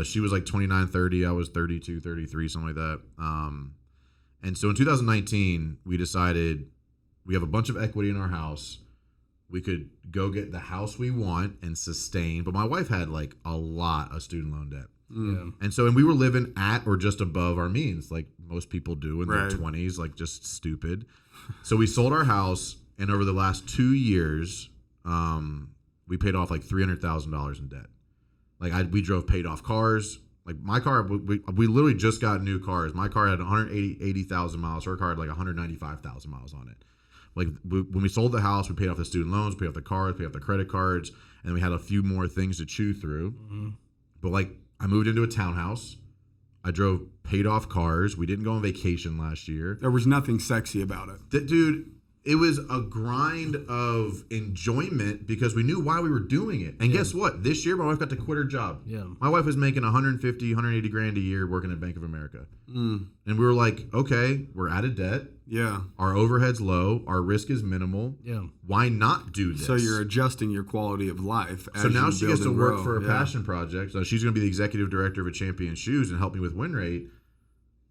S4: she was like 29, 30. I was 32, 33, something like that. And so in 2019, we decided we have a bunch of equity in our house. We could go get the house we want and sustain. But my wife had like a lot of student loan debt.
S3: Yeah.
S4: And so, and we were living at or just above our means, like most people do in their 20s, like just stupid. So we sold our house, and over the last 2 years, we paid off like $300,000 in debt. Like we drove paid off cars. Like my car, we literally just got new cars. My car had 180,000 miles. Her car had like 195,000 miles on it. Like when we sold the house, we paid off the student loans, paid off the cars, paid off the credit cards, and then we had a few more things to chew through. But like I moved into a townhouse. I drove paid off cars. We didn't go on vacation last year.
S1: There was nothing sexy about it.
S4: Dude, it was a grind of enjoyment because we knew why we were doing it. And guess what? This year, my wife got to quit her job.
S3: Yeah.
S4: My wife was making 150, 180 grand a year working at Bank of America. And we were like, okay, we're out of debt.
S1: Yeah.
S4: Our overhead's low. Our risk is minimal.
S3: Yeah.
S4: Why not do this?
S1: So you're adjusting your quality of life.
S4: So now she gets to work for a passion project. So she's going to be the executive director of a Champion Shoes and help me with win rate.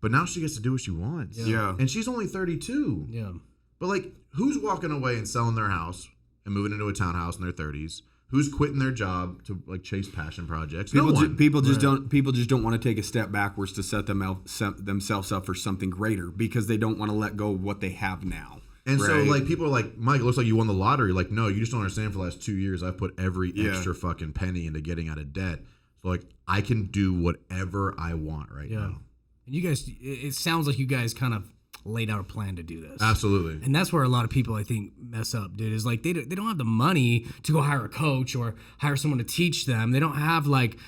S4: But now she gets to do what she wants.
S1: Yeah.
S4: And she's only 32.
S3: Yeah.
S4: But like, who's walking away and selling their house and moving into a townhouse in their 30s? Who's quitting their job to like chase passion projects?
S1: People just don't want to take a step backwards to set themselves up for something greater because they don't want to let go of what they have now.
S4: And so like people are like, Mike, it looks like you won the lottery. Like, no, you just don't understand. For the last 2 years, I've put every extra fucking penny into getting out of debt. So like, I can do whatever I want right now.
S3: And you guys, it sounds like you guys kind of laid out a plan to do this.
S4: Absolutely.
S3: And that's where a lot of people, I think, mess up, dude, is like they don't have the money to go hire a coach or hire someone to teach them. They don't have like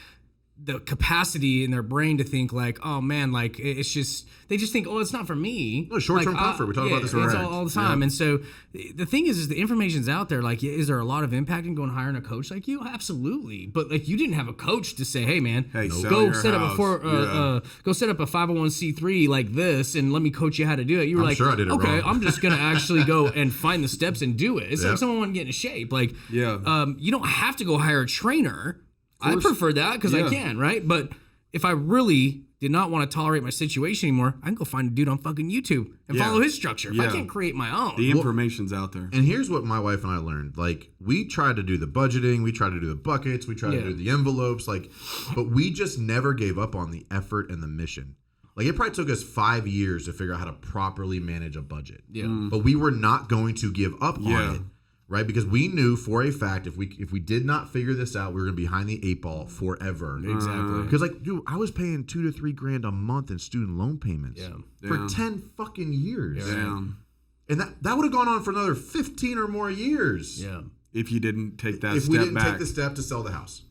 S3: the capacity in their brain to think like, oh man, like it's just, they just think, oh, it's not for me.
S4: No, short-term
S3: like,
S4: comfort. We talk about this
S3: all the time. And so the thing is the information's out there. Like, is there a lot of impact in going hiring a coach like you? Absolutely. But like, you didn't have a coach to say, hey man, go set up go set up a 501c3 like this and let me coach you how to do it. You were like,
S4: sure I did it
S3: okay,
S4: wrong.
S3: I'm just gonna actually go and find the steps and do it. It's like someone wanting to get in shape. Like, you don't have to go hire a trainer. I prefer that because I can, right? But if I really did not want to tolerate my situation anymore, I can go find a dude on fucking YouTube and follow his structure. If I can't create my own.
S1: The information's out there.
S4: And here's what my wife and I learned. Like, we tried to do the budgeting, we tried to do the buckets, we tried to do the envelopes, like, but we just never gave up on the effort and the mission. Like, it probably took us 5 years to figure out how to properly manage a budget. Yeah. But we were not going to give up on it. right? Because we knew for a fact if we did not figure this out, we were gonna be behind the 8 ball forever.
S3: Exactly.
S4: Because like, dude, I was paying $2,000 to $3,000 a month in student loan payments for 10 fucking years. And that would have gone on for another 15 or more years.
S3: Yeah.
S1: If you didn't take that
S4: If
S1: step
S4: we didn't
S1: back
S4: take the step to sell the house.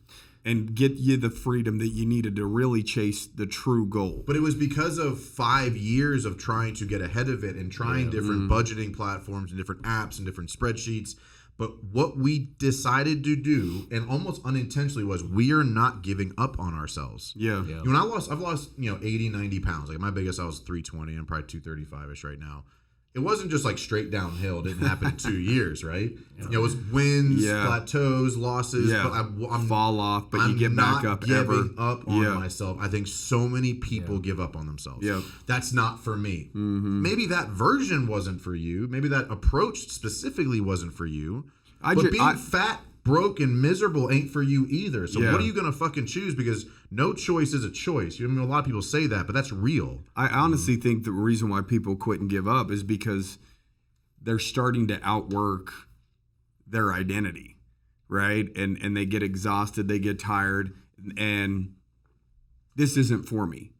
S1: and get you the freedom that you needed to really chase the true goal.
S4: But it was because of 5 years of trying to get ahead of it and trying different budgeting platforms and different apps and different spreadsheets. But what we decided to do, and almost unintentionally, was we are not giving up on ourselves.
S1: Yeah.
S4: When I've lost 80, 90 pounds. Like my biggest, I was 320. I'm probably 235-ish right now. It wasn't just like straight downhill. It didn't happen in 2 years, right? It was wins, plateaus, losses. But I'm
S1: fall off, but you get back up.
S4: Giving up on myself. I think so many people give up on themselves.
S1: Yeah.
S4: That's not for me. Maybe that version wasn't for you. Maybe that approach specifically wasn't for you. But being fat, broke, and miserable ain't for you either. So what are you going to fucking choose? Because no choice is a choice. I mean, a lot of people say that, but that's real.
S1: I honestly think the reason why people quit and give up is because they're starting to outwork their identity, right? And they get exhausted, they get tired, and this isn't for me.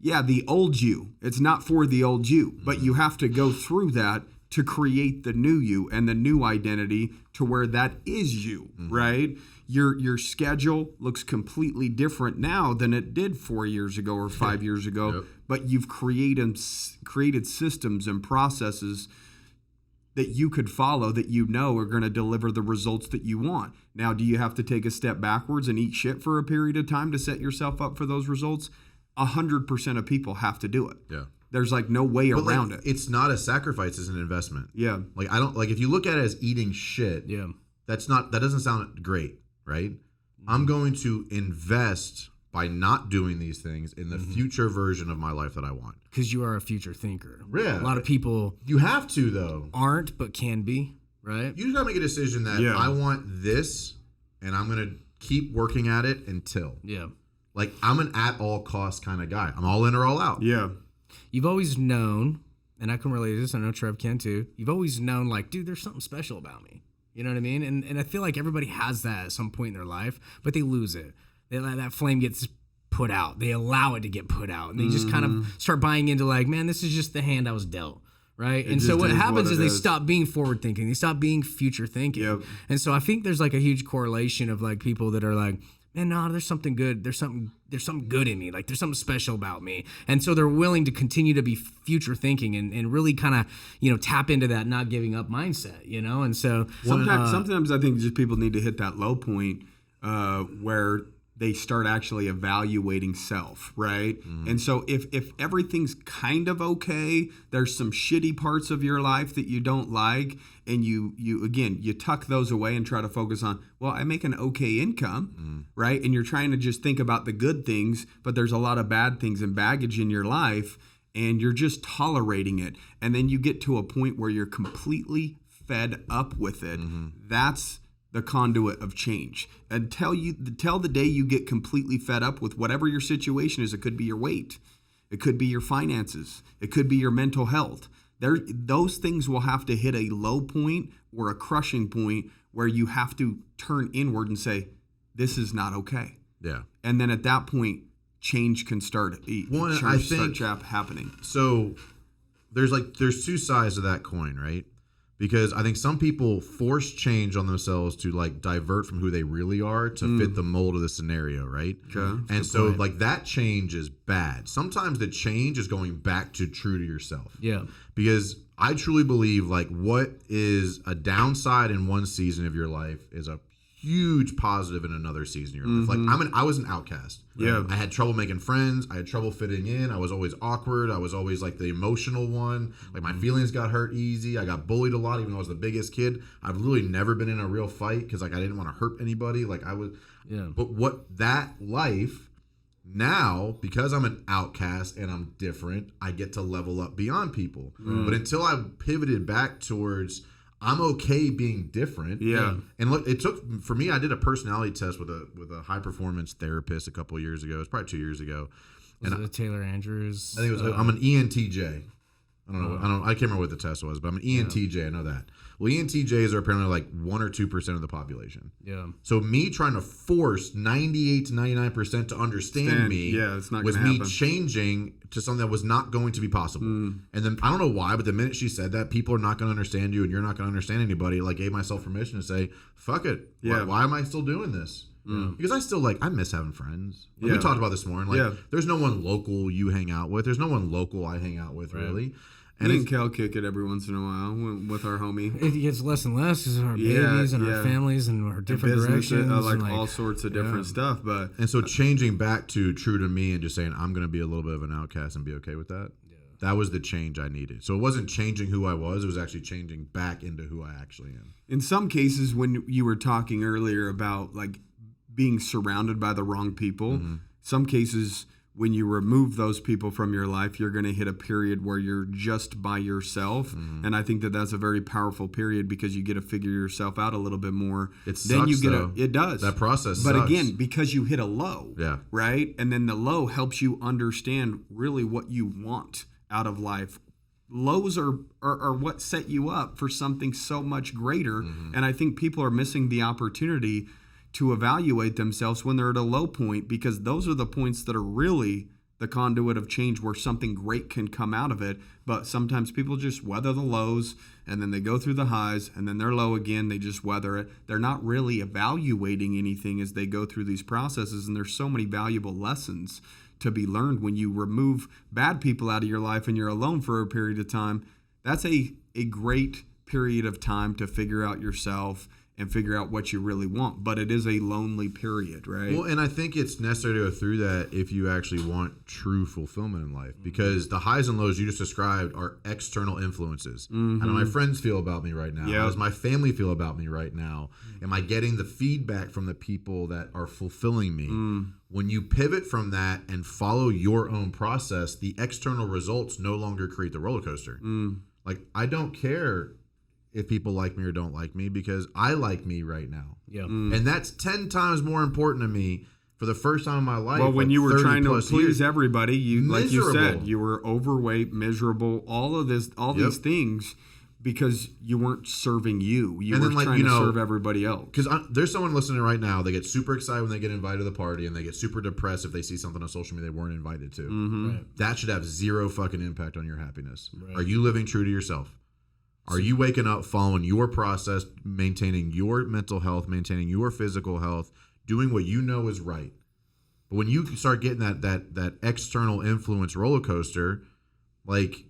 S1: Yeah, the old you. It's not for the old you, but you have to go through that to create the new you and the new identity to where that is you, right? Your schedule looks completely different now than it did 4 years ago or 5 years ago, but you've created systems and processes that you could follow that you know are going to deliver the results that you want. Now, do you have to take a step backwards and eat shit for a period of time to set yourself up for those results? 100% of people have to do it.
S4: Yeah.
S1: There's like no way around it.
S4: It's not a sacrifice, it's an investment.
S1: Yeah.
S4: Like I don't like if you look at it as eating shit, that doesn't sound great, right? I'm going to invest by not doing these things in the future version of my life that I want.
S3: Because you are a future thinker.
S4: Yeah.
S3: A lot of people
S4: You have to though.
S3: aren't, but can be, right?
S4: You just gotta make a decision that I want this and I'm gonna keep working at it until.
S3: Yeah.
S4: Like I'm an at all cost kind of guy. I'm all in or all out.
S1: Yeah.
S3: You've always known, and I can relate to this, I know Trev can too, you've always known like, dude, there's something special about me. You know what I mean? And I feel like everybody has that at some point in their life, but they lose it. That flame gets put out. They allow it to get put out. And they just kind of start buying into like, man, this is just the hand I was dealt. Right. And so what happens is they stop being forward thinking. They stop being future thinking.
S1: Yep.
S3: And so I think there's like a huge correlation of like people that are like, man, no, there's something good. There's something good in me. Like there's something special about me. And so they're willing to continue to be future thinking and really kind of, tap into that not giving up mindset, And so
S1: sometimes I think just people need to hit that low point where they start actually evaluating self, right? And so if everything's kind of okay, there's some shitty parts of your life that you don't like, and you tuck those away and try to focus on, well, I make an okay income, right? And you're trying to just think about the good things, but there's a lot of bad things and baggage in your life, and you're just tolerating it. And then you get to a point where you're completely fed up with it. That's the conduit of change. Until the day you get completely fed up with whatever your situation is. It could be your weight, it could be your finances, it could be your mental health. Those things will have to hit a low point or a crushing point where you have to turn inward and say, this is not okay.
S4: Yeah.
S1: And then at that point, change can start happening.
S4: So there's two sides of that coin, right? Because I think some people force change on themselves to like divert from who they really are to fit the mold of the scenario, right?
S1: Okay.
S4: And so like that change is bad. Sometimes the change is going back to true to yourself.
S3: Yeah.
S4: Because I truly believe like what is a downside in one season of your life is a huge positive in another season of your life. Like I was an outcast.
S1: Yeah.
S4: I had trouble making friends. I had trouble fitting in. I was always awkward. I was always like the emotional one. Like my feelings got hurt easy. I got bullied a lot, even though I was the biggest kid. I've literally never been in a real fight because like I didn't want to hurt anybody. Like I was.
S3: Yeah.
S4: But what that life now, because I'm an outcast and I'm different, I get to level up beyond people. But until I pivoted back towards I'm okay being different.
S1: Yeah.
S4: And look, it took for me. I did a personality test with a high performance therapist a couple of years ago. It's probably 2 years ago.
S3: Was it Taylor Andrews?
S4: I think it was. I'm an ENTJ. I don't know. I can't remember what the test was, but I'm an ENTJ. I know that. Well, ENTJs are apparently like 1 or 2% of the population.
S3: Yeah.
S4: So me trying to force 98 to 99% to understand me
S1: it's not
S4: was
S1: gonna
S4: me
S1: happen.
S4: changing to something that was not going to be possible. And then I don't know why, but the minute she said that, people are not going to understand you and you're not going to understand anybody. Like, gave myself permission to say, fuck it.
S1: Yeah.
S4: Why am I still doing this? Because I still I miss having friends. Like we talked about this morning. Like, there's no one local you hang out with. There's no one local I hang out with, really.
S1: And me and Kel kick it every once in a while with our homie.
S3: It gets less and less because of our babies and our families and our different directions.
S1: Like all sorts of different stuff.
S4: And so changing back to true to me and just saying, I'm going to be a little bit of an outcast and be okay with that. That was the change I needed. So it wasn't changing who I was. It was actually changing back into who I actually am.
S1: In some cases, when you were talking earlier about like being surrounded by the wrong people, some cases when you remove those people from your life, you're going to hit a period where you're just by yourself. And I think that that's a very powerful period because you get to figure yourself out a little bit more.
S4: It sucks, though.
S1: It does.
S4: That process
S1: But
S4: sucks.
S1: again, because you hit a low, right? And then the low helps you understand really what you want out of life. Lows are what set you up for something so much greater. And I think people are missing the opportunity to evaluate themselves when they're at a low point, because those are the points that are really the conduit of change where something great can come out of it. But sometimes people just weather the lows and then they go through the highs and then they're low again. They just weather it. They're not really evaluating anything as they go through these processes. And there's so many valuable lessons to be learned when you remove bad people out of your life and you're alone for a period of time. That's a great period of time to figure out yourself and figure out what you really want. But it is a lonely period, right?
S4: Well, and I think it's necessary to go through that if you actually want true fulfillment in life, because the highs and lows you just described are external influences. How do my friends feel about me right now? How does my family feel about me right now? Am I getting the feedback from the people that are fulfilling me? When you pivot from that and follow your own process, the external results no longer create the roller coaster. Like, I don't care if people like me or don't like me, because I like me right now. And that's 10 times more important to me for the first time in my life.
S1: Well, when you were trying to please everybody, you like you
S4: Miserable.
S1: said, you were overweight, miserable, all these things, because you weren't serving you. You were trying to serve everybody else.
S4: Because there's someone listening right now, they get super excited when they get invited to the party, and they get super depressed if they see something on social media they weren't invited to. That should have zero fucking impact on your happiness. Are you living true to yourself? Are you waking up, following your process, maintaining your mental health, maintaining your physical health, doing what you know is right? But when you start getting that external influence roller coaster, like,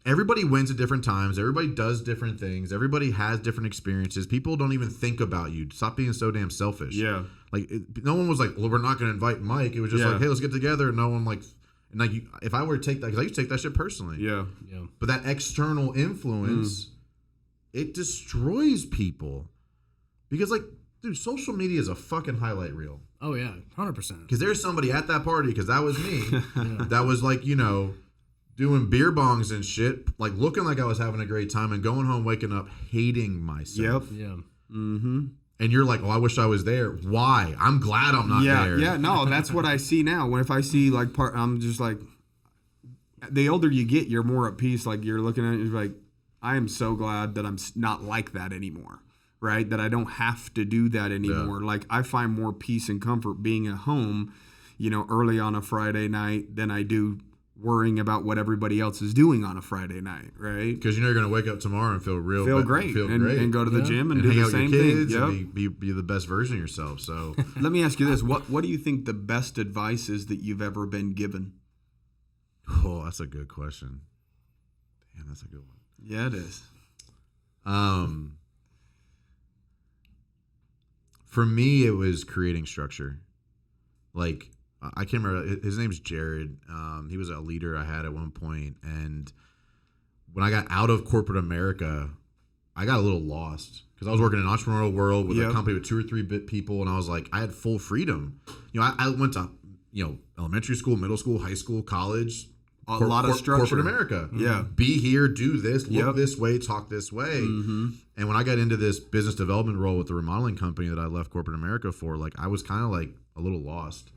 S4: everybody wins at different times. Everybody does different things. Everybody has different experiences. People don't even think about you. Stop being so damn selfish. Like, no one was like, well, we're not going to invite Mike. It was just like, hey, let's get together. And no one and like, if I were to take that, because I used to take that shit personally. But that external influence, it destroys people. Because, like, dude, social media is a fucking highlight reel.
S3: Oh, yeah, 100%.
S4: Because there's somebody at that party, because that was me, that was like, doing beer bongs and shit, like looking like I was having a great time, and going home, waking up, hating myself. And you're like, oh, I wish I was there. Why? I'm glad I'm not there.
S1: No, that's what I see now. When if I see like I'm just like, the older you get, you're more at peace. Like, you're looking at it, you're like, I am so glad that I'm not like that anymore, right? That I don't have to do that anymore. Like, I find more peace and comfort being at home, early on a Friday night than I do worrying about what everybody else is doing on a Friday night, right?
S4: Because you're going to wake up tomorrow and feel great,
S1: and go to the gym and do
S4: hang
S1: the
S4: out
S1: same
S4: with your kids
S1: thing.
S4: and be the best version of yourself. So
S1: let me ask you this: what do you think the best advice is that you've ever been given?
S4: Oh, that's a good question. Damn, that's a good one.
S1: Yeah, it is.
S4: For me, it was creating structure. Like, I can't remember. His name's Jared. He was a leader I had at one point, and when I got out of corporate America, I got a little lost because I was working in an entrepreneurial world with a company with 2 or 3 people, and I was like, I had full freedom. I went to elementary school, middle school, high school, college.
S1: A lot of structure.
S4: Corporate America.
S1: Yeah.
S4: Be here, do this, look this way, talk this way. And when I got into this business development role with the remodeling company that I left corporate America for, like, I was kind of like a little lost.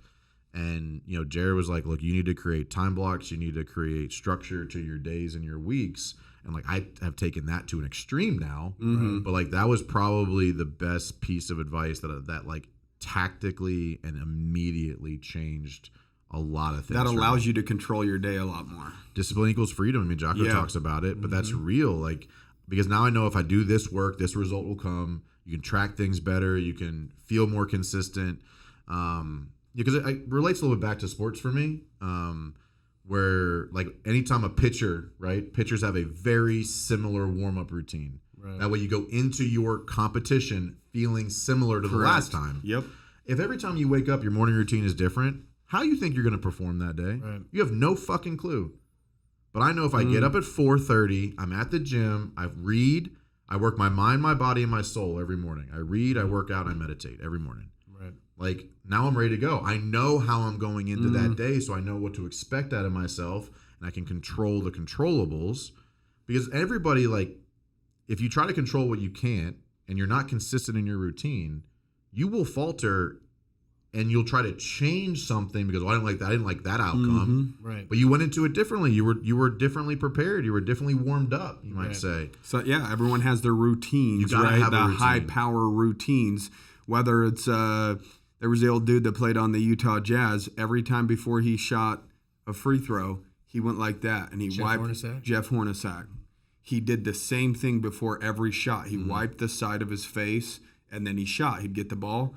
S4: And, you know, Jared was like, look, you need to create time blocks. You need to create structure to your days and your weeks. And like, I have taken that to an extreme now, but like, that was probably the best piece of advice that like tactically and immediately changed a lot of things.
S1: That allows you to control your day a lot more.
S4: Discipline equals freedom. I mean, Jocko talks about it, but that's real. Like, because now I know if I do this work, this result will come. You can track things better. You can feel more consistent. Because it relates a little bit back to sports for me, where like anytime a pitcher, right? Pitchers have a very similar warm-up routine. Right. That way you go into your competition feeling similar to the last time.
S1: Yep.
S4: If every time you wake up, your morning routine is different, how do you think you're going to perform that day? Right. You have no fucking clue. But I know if I get up at 4:30, I'm at the gym, I read, I work my mind, my body, and my soul every morning. I read, I work out, I meditate every morning. Right. Like, now I'm ready to go. I know how I'm going into that day, so I know what to expect out of myself, and I can control the controllables. Because everybody, like, if you try to control what you can't, and you're not consistent in your routine, you will falter, and you'll try to change something because, well, I didn't like that outcome. Right. But you went into it differently. You were differently prepared. You were differently warmed up, you might say.
S1: So yeah, everyone has their routines,
S4: you gotta
S1: right?
S4: have a
S1: the
S4: routine.
S1: high power routines. Whether it's there was the old dude that played on the Utah Jazz. Every time before he shot a free throw, he went like that, and he wiped Jeff Hornacek. He did the same thing before every shot. He wiped the side of his face, and then he shot. He'd get the ball.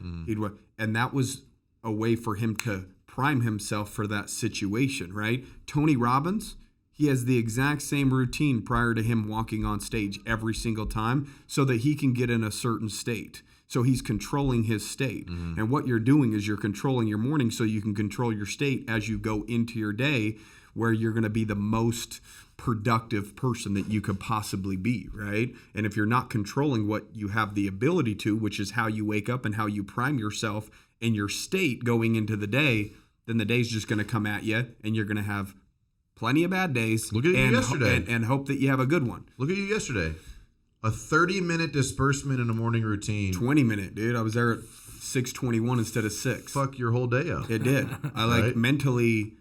S1: And that was a way for him to prime himself for that situation, right? Tony Robbins, he has the exact same routine prior to him walking on stage every single time so that he can get in a certain state. So he's controlling his state. And what you're doing is you're controlling your morning so you can control your state as you go into your day where you're going to be the most productive person that you could possibly be, right? And if you're not controlling what you have the ability to, which is how you wake up and how you prime yourself in your state going into the day, then the day's just going to come at you and you're going to have plenty of bad days.
S4: Look at you yesterday.
S1: And hope that you have a good one.
S4: Look at you yesterday. A 30-minute disbursement in a morning routine.
S1: 20-minute, dude. I was there at 6:21 instead of 6.
S4: Fuck your whole day up.
S1: It did. I like mentally,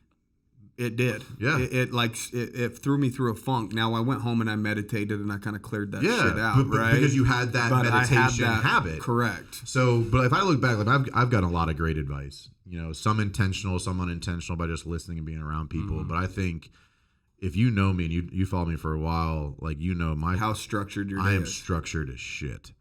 S1: it did.
S4: Yeah.
S1: It threw me through a funk. Now I went home and I meditated and I kind of cleared that shit out, right?
S4: Because you had that meditation habit.
S1: Correct.
S4: So, but if I look back, like I've gotten a lot of great advice. You know, some intentional, some unintentional by just listening and being around people. But I think if you know me and you follow me for a while, like you know how
S1: structured your day
S4: I am
S1: is.
S4: Structured as shit.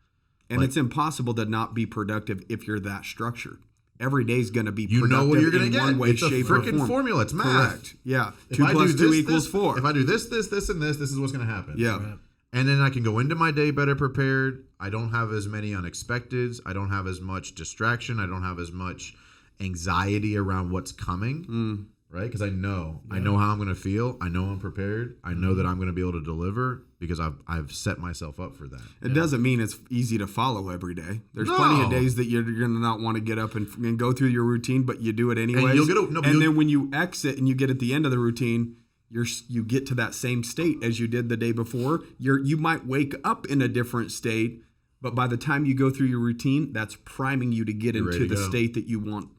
S1: And it's impossible to not be productive if you're that structured. Every day is going to be productive.
S4: You know what you're going to get.
S1: One way,
S4: it's a
S1: shape, or
S4: freaking
S1: form.
S4: formula. It's math.
S1: Correct. Yeah.
S4: If
S1: 2 + 2 equals 4.
S4: If I do this, and this is what's going to happen.
S1: Yeah. Right.
S4: And then I can go into my day better prepared. I don't have as many unexpecteds. I don't have as much distraction. I don't have as much anxiety around what's coming. Right? Because I know how I'm going to feel. I know I'm prepared. I know that I'm going to be able to deliver because I've set myself up for that.
S1: It doesn't mean it's easy to follow every day. There's plenty of days that you're going to not want to get up and go through your routine, but you do it anyways. And then when you exit and you get at the end of the routine, you get to that same state as you did the day before. You might wake up in a different state, but by the time you go through your routine, that's priming you to get into the state that you want.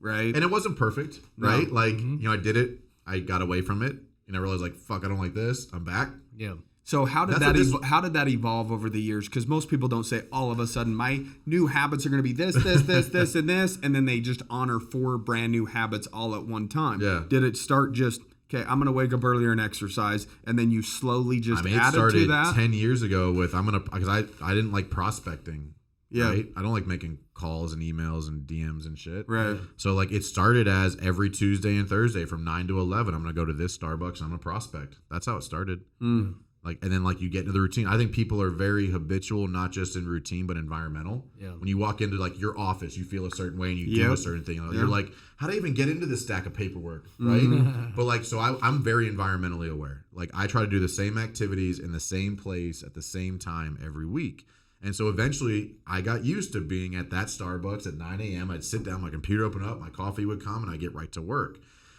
S1: Right. And
S4: it wasn't perfect, right? No. Like, you know, I did it. I got away from it. And I realized, like, fuck, I don't like this. I'm back.
S1: Yeah. So how did that evolve over the years? Because most people don't say all of a sudden my new habits are going to be this, and this, and then they just honor 4 brand new habits all at one time. Yeah. Did it start just, okay, I'm going to wake up earlier and exercise, and then you slowly just added to that?
S4: It started 10 years ago with, because I didn't like prospecting. Yeah. Right? I don't like making calls and emails and DMs and shit.
S1: Right.
S4: So like it started as every Tuesday and Thursday from 9 to 11, I'm going to go to this Starbucks and I'm going to prospect. That's how it started. Like, and then like you get into the routine. I think people are very habitual, not just in routine, but environmental. Yeah. When you walk into like your office, you feel a certain way and you do a certain thing. You're like, how do I even get into this stack of paperwork? Right. But like, so I'm very environmentally aware. Like I try to do the same activities in the same place at the same time every week. And so eventually I got used to being at that Starbucks at 9 a.m. I'd sit down, my computer would open up, my coffee would come, and I'd get right to work.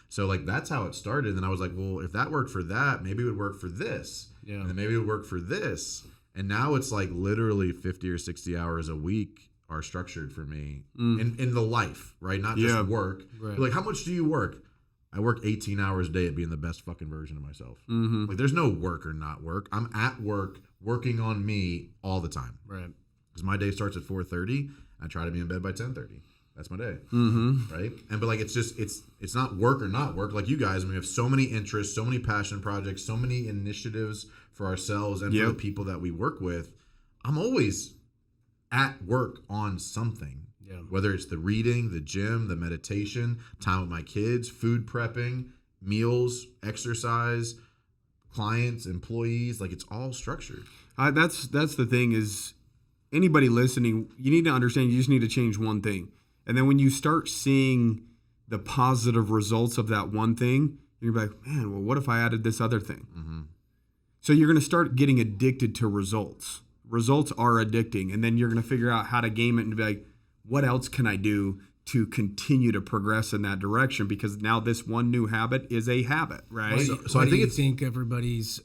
S4: So like that's how it started. And I was like, well, if that worked for that, maybe it would work for this. Yeah. And then maybe it would work for this. And now it's like literally 50 or 60 hours a week are structured for me in the life, right? Not just work. Right. Like, how much do you work? I work 18 hours a day at being the best fucking version of myself. Like, there's no work or not work. I'm at work working on me all the time.
S3: Right.
S4: Because my day starts at 4:30. I try to be in bed by 10:30. That's my day. Right. But like, it's not work or not work. Like you guys, we have so many interests, so many passion projects, so many initiatives for ourselves and for the people that we work with. I'm always at work on something. Yeah. Whether it's the reading, the gym, the meditation, time with my kids, food prepping, meals, exercise, clients, employees, like it's all structured.
S1: That's the thing is, anybody listening, you need to understand you just need to change one thing. And then when you start seeing the positive results of that one thing, you're like, man, well, what if I added this other thing? So you're going to start getting addicted to results. Results are addicting. And then you're going to figure out how to game it and be like, what else can I do to continue to progress in that direction? Because now this one new habit is a habit, right?
S3: So I think everybody's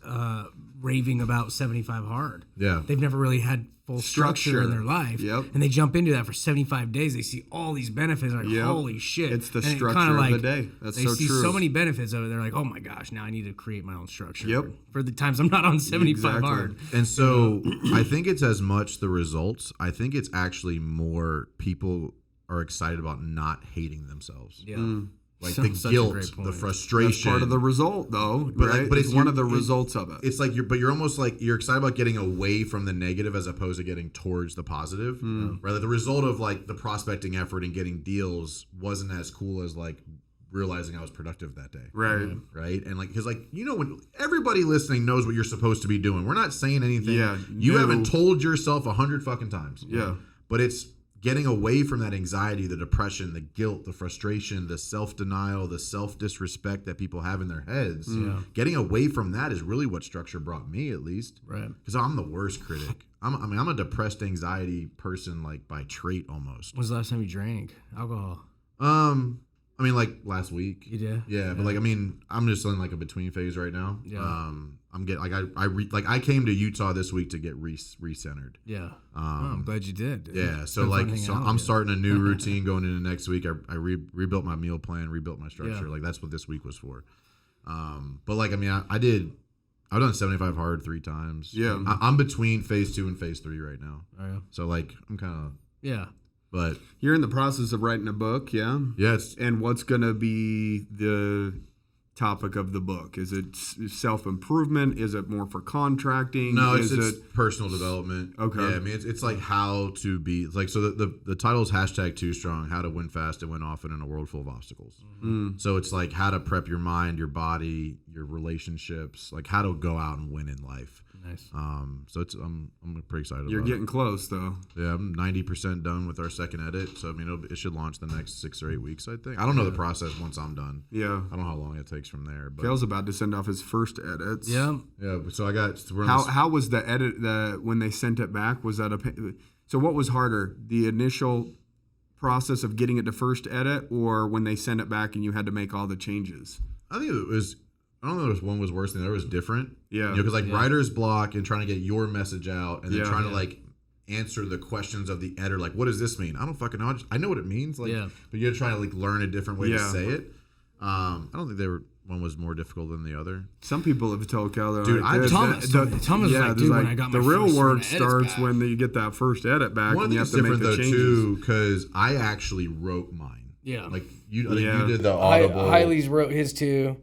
S3: raving about 75 hard.
S4: Yeah.
S3: They've never really had full structure in their life.
S1: Yep.
S3: And they jump into that for 75 days. They see all these benefits. Like, holy shit.
S1: It's the structure of the day. That's so true.
S3: They see so many benefits of it. They're like, oh my gosh, now I need to create my own structure for the times I'm not on 75 hard.
S4: And so I think it's as much the results. I think it's actually more people are excited about not hating themselves.
S3: Yeah.
S4: Like the guilt, the frustration.
S1: That's part of the result, though, right?
S4: But
S1: it's one of the results of it.
S4: It's like you're almost like you're excited about getting away from the negative as opposed to getting towards the positive. Rather, the result of like the prospecting effort and getting deals wasn't as cool as like realizing I was productive that day.
S1: Right.
S4: Right. And like, because like, you know, when everybody listening knows what you're supposed to be doing. We're not saying anything.
S1: Yeah.
S4: You haven't told yourself 100 fucking times.
S1: Yeah.
S4: But it's getting away from that anxiety, the depression, the guilt, the frustration, the self-denial, the self-disrespect that people have in their heads. Yeah. Getting away from that is really what structure brought me, at least.
S3: Right.
S4: Because I'm the worst critic. I'm a depressed anxiety person, like by trait almost.
S3: When's the last time you drank alcohol?
S4: I mean, like last week.
S3: You did?
S4: Yeah, but like, I mean, I'm just in like a between phase right now. Yeah. I'm getting like I came to Utah this week to get recentered.
S3: Yeah. I'm glad you did. Dude.
S4: Yeah. So like, I'm starting a new routine going into next week. I rebuilt my meal plan, rebuilt my structure. Yeah. Like that's what this week was for. But like, I mean, I've done 75 hard 3 times.
S1: Yeah.
S4: I'm between phase 2 and phase 3 right now.
S3: Oh, yeah.
S4: So like, I'm kind of But
S1: you're in the process of writing a book, yeah?
S4: Yes.
S1: And what's going to be the topic of the book? Is it self-improvement? Is it more for contracting?
S4: No, it's personal development.
S1: Okay.
S4: Yeah, I mean, it's like how to be, like, so the title is #2strong, how to win fast and win often in a world full of obstacles. Mm-hmm. So it's like how to prep your mind, your body, your relationships, like how to go out and win in life.
S3: Nice.
S4: So I'm pretty excited.
S1: You're
S4: about
S1: getting close though.
S4: Yeah, I'm 90% done with our second edit. So I mean, it should launch the next 6 or 8 weeks. I think. I don't know the process once I'm done.
S1: Yeah.
S4: I don't know how long it takes from there. But
S1: Kale's about to send off his first edits.
S3: Yeah.
S4: Yeah. So I got.
S1: How was the edit? When they sent it back, was that so? What was harder, the initial process of getting it to first edit, or when they sent it back and you had to make all the changes?
S4: I think it was. I don't know if one was worse than the other. It was different.
S1: Yeah.
S4: Because like writer's block and trying to get your message out and then trying to like answer the questions of the editor. Like, what does this mean? I don't fucking know. I know what it means. Like, but you're trying to like learn a different way to say it. I don't think one was more difficult than the other.
S1: Some people have told Kale,
S3: dude, Thomas was like, dude, when I got my
S1: the real
S3: first
S1: work starts when you get that first edit back and you have to make the changes.
S4: Too, because I actually wrote mine.
S3: Yeah.
S4: Like you did the audible.
S3: Hiley's wrote his too.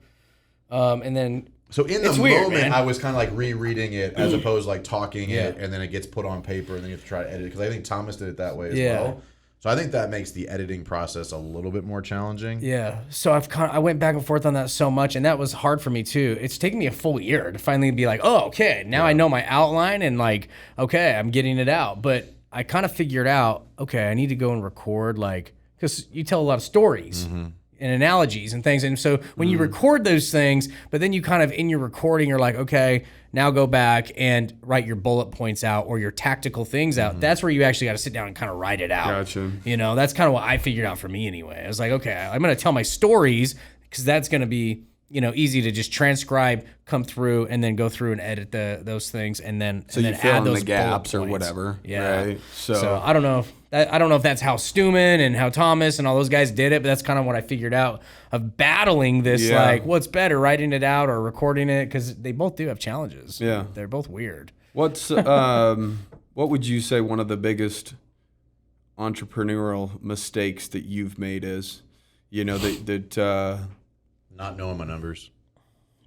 S3: And then
S4: so in the moment, I was kind of like rereading it as opposed to like talking it, and then it gets put on paper, and then you have to try to edit it. Because I think Thomas did it that way as well. So I think that makes the editing process a little bit more challenging. Yeah. So I went back and forth on that so much, and that was hard for me too. It's taken me a full year to finally be like, oh, okay, now I know my outline, and like, okay, I'm getting it out. But I kind of figured out, okay, I need to go and record, like, because you tell a lot of stories. Mm-hmm. And analogies and things. And so when you record those things, but then you kind of in your recording, you're like, okay, now go back and write your bullet points out or your tactical things out. That's where you actually got to sit down and kind of write it out.
S1: Gotcha.
S3: You know, that's kind of what I figured out for me anyway. I was like, okay, I'm going to tell my stories because that's going to be, easy to just transcribe, come through, and then go through and edit those things, and then
S1: So
S3: and
S1: you
S3: then
S1: fill
S3: add
S1: in
S3: those
S1: the gaps
S3: bullet
S1: or
S3: points.
S1: whatever.
S3: Yeah.
S1: Right.
S3: So I don't know if that's how Stuman and how Thomas and all those guys did it, but that's kind of what I figured out of battling this.
S1: Yeah.
S3: Like, what's better, writing it out or recording it? Because they both do have challenges.
S1: Yeah.
S3: They're both weird.
S1: What's what would you say one of the biggest entrepreneurial mistakes that you've made is?
S4: Not knowing my numbers.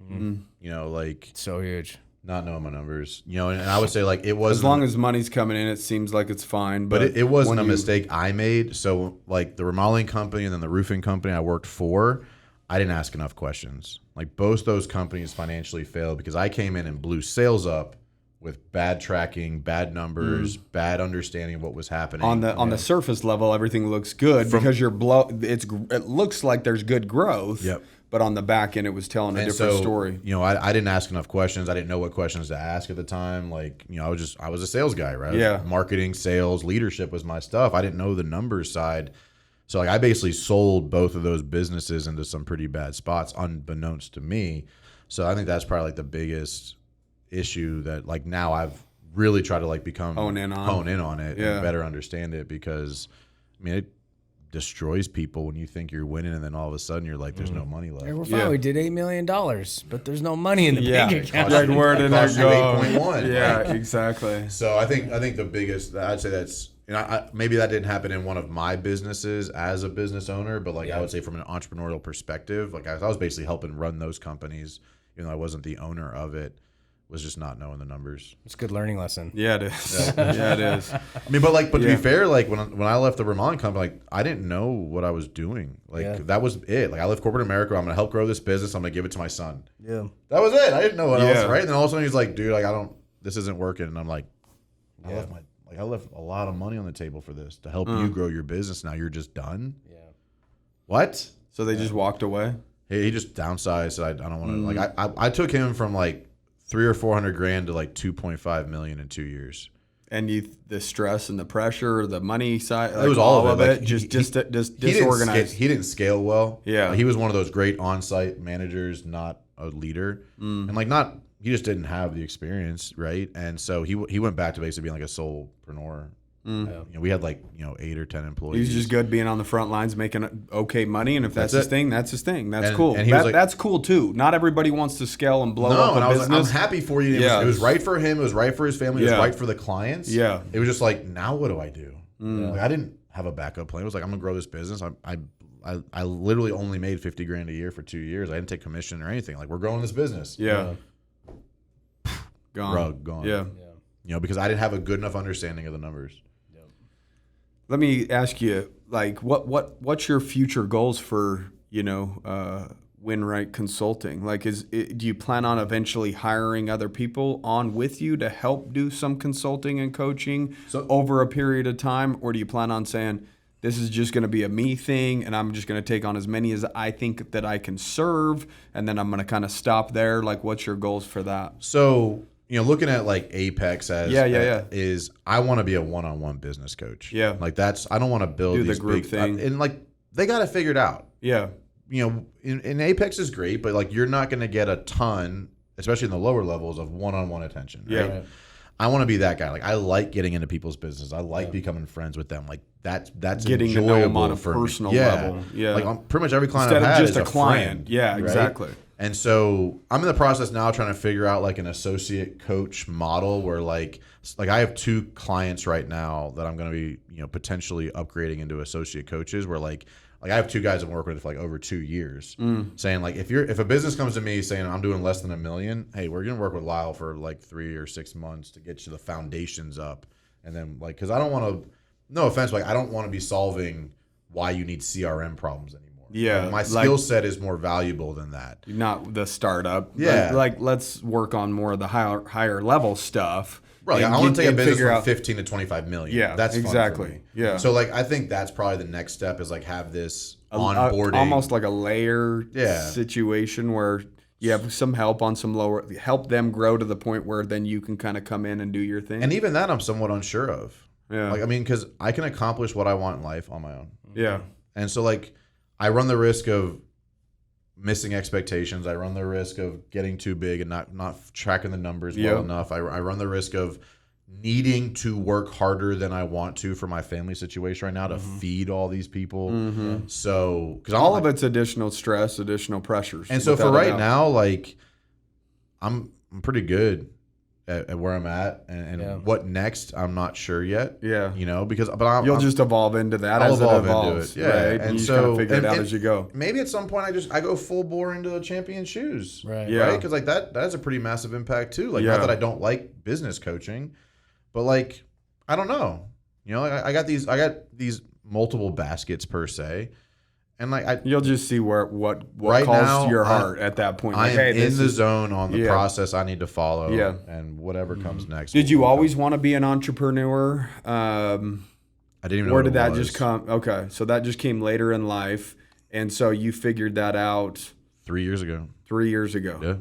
S4: Like
S3: So huge.
S4: not knowing my numbers. And I would say like it was
S1: as long as money's coming in, it seems like it's fine.
S4: But it wasn't a
S1: when you-
S4: mistake I made. So like the remodeling company and then the roofing company I worked for, I didn't ask enough questions. Like both those companies financially failed because I came in and blew sales up with bad tracking, bad numbers, bad understanding of what was happening.
S1: on the surface level, everything looks good because it looks like there's good growth.
S4: Yep.
S1: But on the back end, it was telling a different story.
S4: I didn't ask enough questions. I didn't know what questions to ask at the time. Like, I was a sales guy, right?
S1: Yeah.
S4: Marketing, sales, leadership was my stuff. I didn't know the numbers side. So like I basically sold both of those businesses into some pretty bad spots unbeknownst to me. So I think that's probably like the biggest issue that like now I've really tried to like hone in on it and better understand it because it destroys people when you think you're winning and then all of a sudden you're like there's no money left.
S3: Hey, we're fine. We did $8 million, but there's no money in the bank account.
S1: Like where did that go?
S4: 8.1.
S1: Yeah, exactly.
S4: So I think the biggest, I'd say that's, maybe that didn't happen in one of my businesses as a business owner, but like I would say from an entrepreneurial perspective, like I was basically helping run those companies, even though I wasn't the owner of it, was just not knowing the numbers.
S3: It's a good learning lesson.
S1: Yeah, it is. Yeah, it is.
S4: But to be fair, like when I left the remodeling company, like I didn't know what I was doing. Like that was it. Like I left corporate America. I'm gonna help grow this business. I'm gonna give it to my son.
S3: Yeah.
S4: That was it. I didn't know what else. Right. And then all of a sudden he's like, dude, like this isn't working. And I'm like, I left a lot of money on the table for this to help you grow your business. Now you're just done.
S3: Yeah.
S4: What?
S1: So they just walked away.
S4: He just downsized. Said, I don't want to. Like I took him from like $300,000 or $400,000 to like 2.5 million in 2 years.
S1: And the stress and the pressure, the money side, like
S4: it was all of it.
S1: Like
S4: Just
S1: disorganized.
S4: He didn't scale well.
S1: Yeah,
S4: he was one of those great on-site managers, not a leader, and like he just didn't have the experience, right? And so he went back to basically being like a solopreneur. We had like 8 or 10 employees.
S1: He's just good being on the front lines, making okay money, and if that's his thing, that's his thing. That's cool.
S4: And he was like,
S1: that's cool too. Not everybody wants to scale and blow up a business.
S4: I'm happy for you. It was right for him. It was right for his family. It was right for the clients.
S1: Yeah.
S4: It was just like, now what do I do? Like, I didn't have a backup plan. It was like, I'm gonna grow this business. I literally only made $50,000 a year for 2 years. I didn't take commission or anything. Like, we're growing this business.
S1: Yeah. Gone.
S4: Rug gone.
S1: Yeah.
S4: Because I didn't have a good enough understanding of the numbers.
S1: Let me ask you, like, what's your future goals for Winright Consulting? Like, do you plan on eventually hiring other people on with you to help do some consulting and coaching over a period of time, or do you plan on saying this is just going to be a me thing, and I'm just going to take on as many as I think that I can serve, and then I'm going to kind of stop there? Like, what's your goals for that?
S4: So, looking at like Apex as is I want to be a one-on-one business coach.
S1: Yeah.
S4: Like I don't want to build these
S1: the group
S4: big
S1: thing.
S4: And like they got it figured out.
S1: Yeah.
S4: In Apex is great, but like you're not going to get a ton, especially in the lower levels, of one-on-one attention. Right?
S1: Yeah.
S4: I want to be that guy. Like I like getting into people's business. I like becoming friends with them. Like that's
S1: getting to know them on a personal level. Yeah.
S4: Like on pretty much every client
S1: Instead
S4: I've
S1: of
S4: had
S1: just
S4: is
S1: a client.
S4: friend,
S1: Yeah,
S4: right?
S1: exactly.
S4: And so I'm in the process now trying to figure out like an associate coach model where like I have 2 clients right now that I'm going to be, potentially upgrading into associate coaches where like I have 2 guys I'm working with for like over 2 years saying like, if a business comes to me saying I'm doing less than $1 million, hey, we're going to work with Lyle for like 3 or 6 months to get you the foundations up. And then like, cause I don't want to, no offense, but like I don't want to be solving why you need CRM problems anymore.
S1: Yeah,
S4: like, my skill set is more valuable than that.
S1: Not the startup.
S4: Yeah,
S1: like let's work on more of the higher level stuff.
S4: Right, I want to take a business from 15 to 25 million.
S1: Yeah,
S4: that's
S1: exactly.
S4: Fun for me.
S1: Yeah.
S4: So like I think that's probably the next step is like have this onboarding,
S1: almost like a layer situation where you have some help on some lower, help them grow to the point where then you can kind of come in and do your thing.
S4: And even that I'm somewhat unsure of.
S1: Yeah.
S4: Like because I can accomplish what I want in life on my own.
S1: Yeah.
S4: And so like I run the risk of missing expectations. I run the risk of getting too big and not tracking the numbers well enough. I run the risk of needing to work harder than I want to for my family situation right now to feed all these people. So, because
S1: all of it's additional stress, additional pressures.
S4: And so for right now, like I'm pretty good at where I'm at, and what next, I'm not sure yet. Yeah, you know, because
S1: you'll just evolve into that as it evolves.
S4: Into it. Yeah,
S1: right? And you so kind of figure it out as you go.
S4: Maybe at some point I go full bore into the champion shoes,
S3: right?
S4: Yeah, because like that has a pretty massive impact too. Like not that I don't like business coaching, but like I don't know, you know, I got these multiple baskets per se. And like
S1: you'll just see what
S4: right
S1: calls
S4: now,
S1: to your heart at that point.
S4: I am in the zone on the process I need to follow, and whatever comes next.
S1: Did you always want to be an entrepreneur?
S4: I didn't even know.
S1: Where did that just come? Okay, so that just came later in life, and so you figured that out
S4: 3 years ago.
S1: 3 years ago.
S4: Yeah.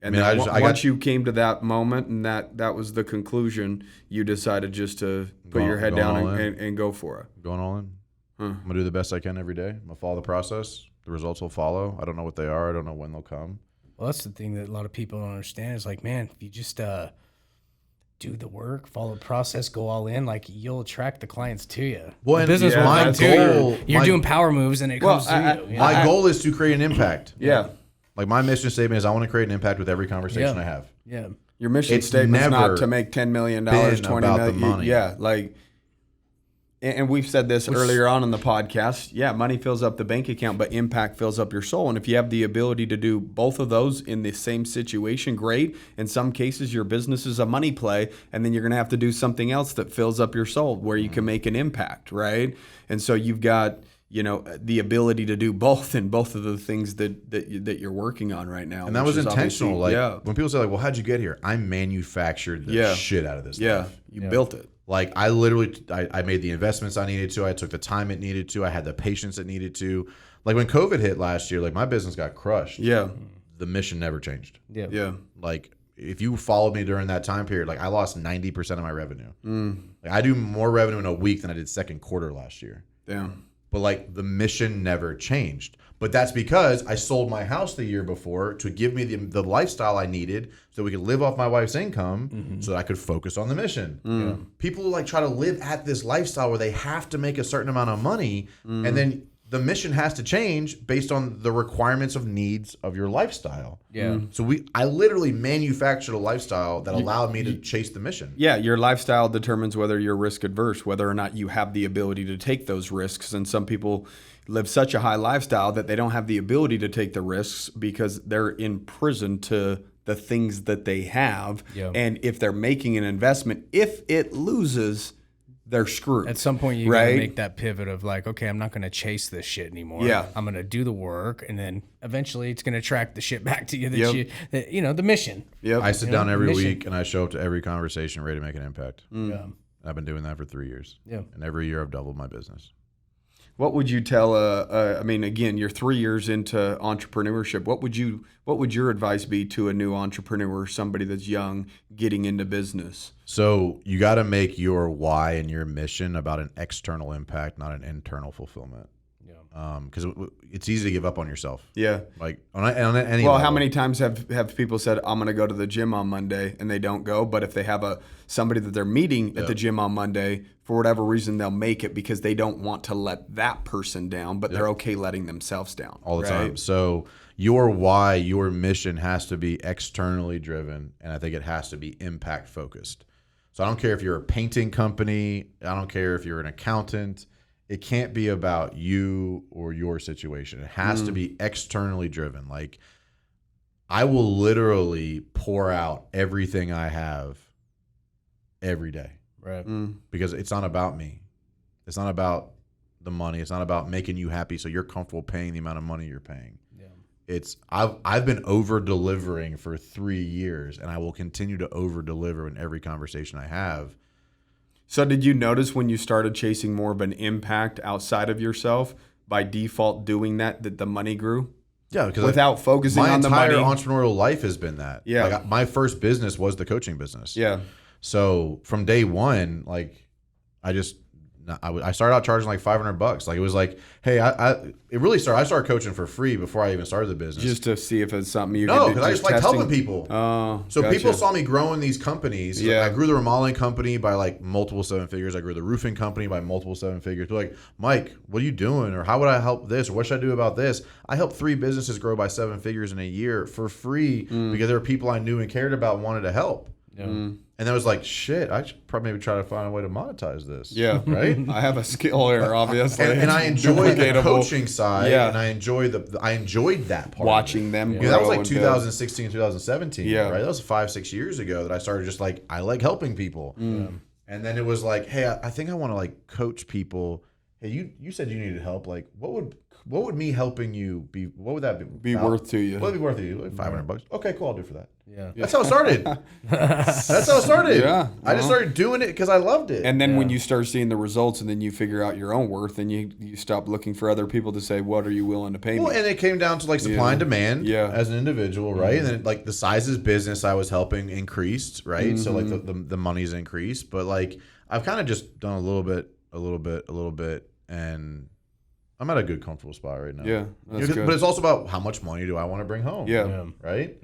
S1: And once you came to that moment and that was the conclusion, you decided just to put your head down and go for it.
S4: Going all in. I'm going to do the best I can every day. I'm going to follow the process. The results will follow. I don't know what they are. I don't know when they'll come.
S3: Well, that's the thing that a lot of people don't understand is like, man, if you just do the work, follow the process, go all in, like you'll attract the clients to you.
S4: Well,
S3: the business will come to you. You're doing power moves and it comes to you.
S4: My goal is to create an impact.
S1: Yeah.
S4: Like my mission statement is I want to create an impact with every conversation I have.
S3: Yeah.
S1: Your mission statement is not to make $10 million, $20 million.
S4: Money.
S1: Yeah. Like, and we've said this earlier on in the podcast. Yeah, money fills up the bank account, but impact fills up your soul. And if you have the ability to do both of those in the same situation, great. In some cases, your business is a money play, and then you're going to have to do something else that fills up your soul where you can make an impact, right? And so you've got, you know, the ability to do both in both of the things that you're working on right now.
S4: And that was intentional. Like when people say, like, well, how'd you get here? I manufactured the shit out of this stuff.
S1: You built it.
S4: Like I literally, I made the investments I needed to. I took the time it needed to. I had the patience it needed to. Like when COVID hit last year, like my business got crushed.
S1: Yeah.
S4: The mission never changed.
S3: Yeah.
S1: Yeah.
S4: Like if you followed me during that time period, like I lost 90% of my revenue. Like I do more revenue in a week than I did second quarter last year.
S1: Damn.
S4: But like the mission never changed. But that's because I sold my house the year before to give me the lifestyle I needed so we could live off my wife's income so that I could focus on the mission. Yeah. People like try to live at this lifestyle where they have to make a certain amount of money and then the mission has to change based on the requirements of needs of your lifestyle.
S3: Yeah.
S4: So I literally manufactured a lifestyle that allowed me to chase the mission.
S1: Yeah, your lifestyle determines whether you're risk adverse, whether or not you have the ability to take those risks. And some people live such a high lifestyle that they don't have the ability to take the risks because they're in prison to the things that they have.
S3: Yeah.
S1: And if they're making an investment, if it loses, they're screwed.
S3: At some point, you gotta make that pivot of like, okay, I'm not gonna chase this shit anymore.
S1: Yeah,
S3: I'm gonna do the work, and then eventually it's gonna track the shit back to you. You know, the mission.
S1: Yep.
S4: I sit down every week and I show up to every conversation ready to make an impact.
S3: Yeah.
S4: I've been doing that for 3 years.
S3: Yeah.
S4: And every year I've doubled my business.
S1: What would you tell? I mean, again, you're 3 years into entrepreneurship. What would your advice be to a new entrepreneur, somebody that's young, getting into business?
S4: So you got to make your why and your mission about an external impact, not an internal fulfillment. Yeah. Because it's easy to give up on yourself.
S1: Yeah.
S4: Like on any
S1: well,
S4: level.
S1: how many times have people said, I'm going to go to the gym on Monday, and they don't go? But if they have somebody that they're meeting at the gym on Monday, for whatever reason, they'll make it because they don't want to let that person down, but they're okay letting themselves down.
S4: All the time. So your why, your mission has to be externally driven, and I think it has to be impact focused. So I don't care if you're a painting company. I don't care if you're an accountant. It can't be about you or your situation. It has to be externally driven. Like I will literally pour out everything I have every day.
S3: Right.
S4: Because it's not about me. It's not about the money. It's not about making you happy so you're comfortable paying the amount of money you're paying. Yeah. It's I've been over delivering for 3 years, and I will continue to over deliver in every conversation I have.
S1: So did you notice when you started chasing more of an impact outside of yourself, by default doing that the money grew?
S4: Yeah, because
S1: without focusing on the money.
S4: My entire entrepreneurial life has been that.
S1: Yeah.
S4: Like my first business was the coaching business.
S1: Yeah.
S4: So from day one, like I just I started out charging like $500. Like it was like, hey, it really started. I started coaching for free before I even started the business.
S1: Just to see if it's something you
S4: No,
S1: could do.
S4: because I just like helping people.
S1: Oh,
S4: so
S1: gotcha.
S4: people saw me growing these companies.
S1: Yeah.
S4: I grew the remodeling company by like multiple 7 figures. I grew the roofing company by multiple 7 figures. They're like, Mike, what are you doing? Or how would I help this? Or what should I do about this? I helped 3 businesses grow by 7 figures in a year for free because there were people I knew and cared about and wanted to help. Yeah. And I was like, shit, I should probably maybe try to find a way to monetize this.
S1: Yeah.
S4: Right?
S1: I have a skill here, obviously.
S4: And I enjoyed the coaching side.
S1: Yeah.
S4: And I enjoyed that part.
S1: Watching them grow.
S4: Yeah, that was like 2016, 2017.
S1: Yeah.
S4: Right? That was 5-6 years ago that I started just like, I like helping people. And then it was like, hey, I think I want to like coach people. Hey, you said you needed help. Like, what would me helping you be? What would that be
S1: worth to you?
S4: What would it be worth to you? Like $500. Okay, cool. I'll do for that.
S3: Yeah.
S4: That's how it started. That's how it started.
S1: Yeah.
S4: I just started doing it because I loved it.
S1: And then when you start seeing the results, and then you figure out your own worth, and you stop looking for other people to say, what are you willing to pay me?
S4: Well, and it came down to like supply and demand as an individual, right? And then like the size of business I was helping increased, right? So like the money's increased, but like I've kind of just done a little bit, and I'm at a good, comfortable spot right now.
S1: Yeah, that's good.
S4: But it's also about how much money do I want to bring home?
S1: Yeah.
S4: Right?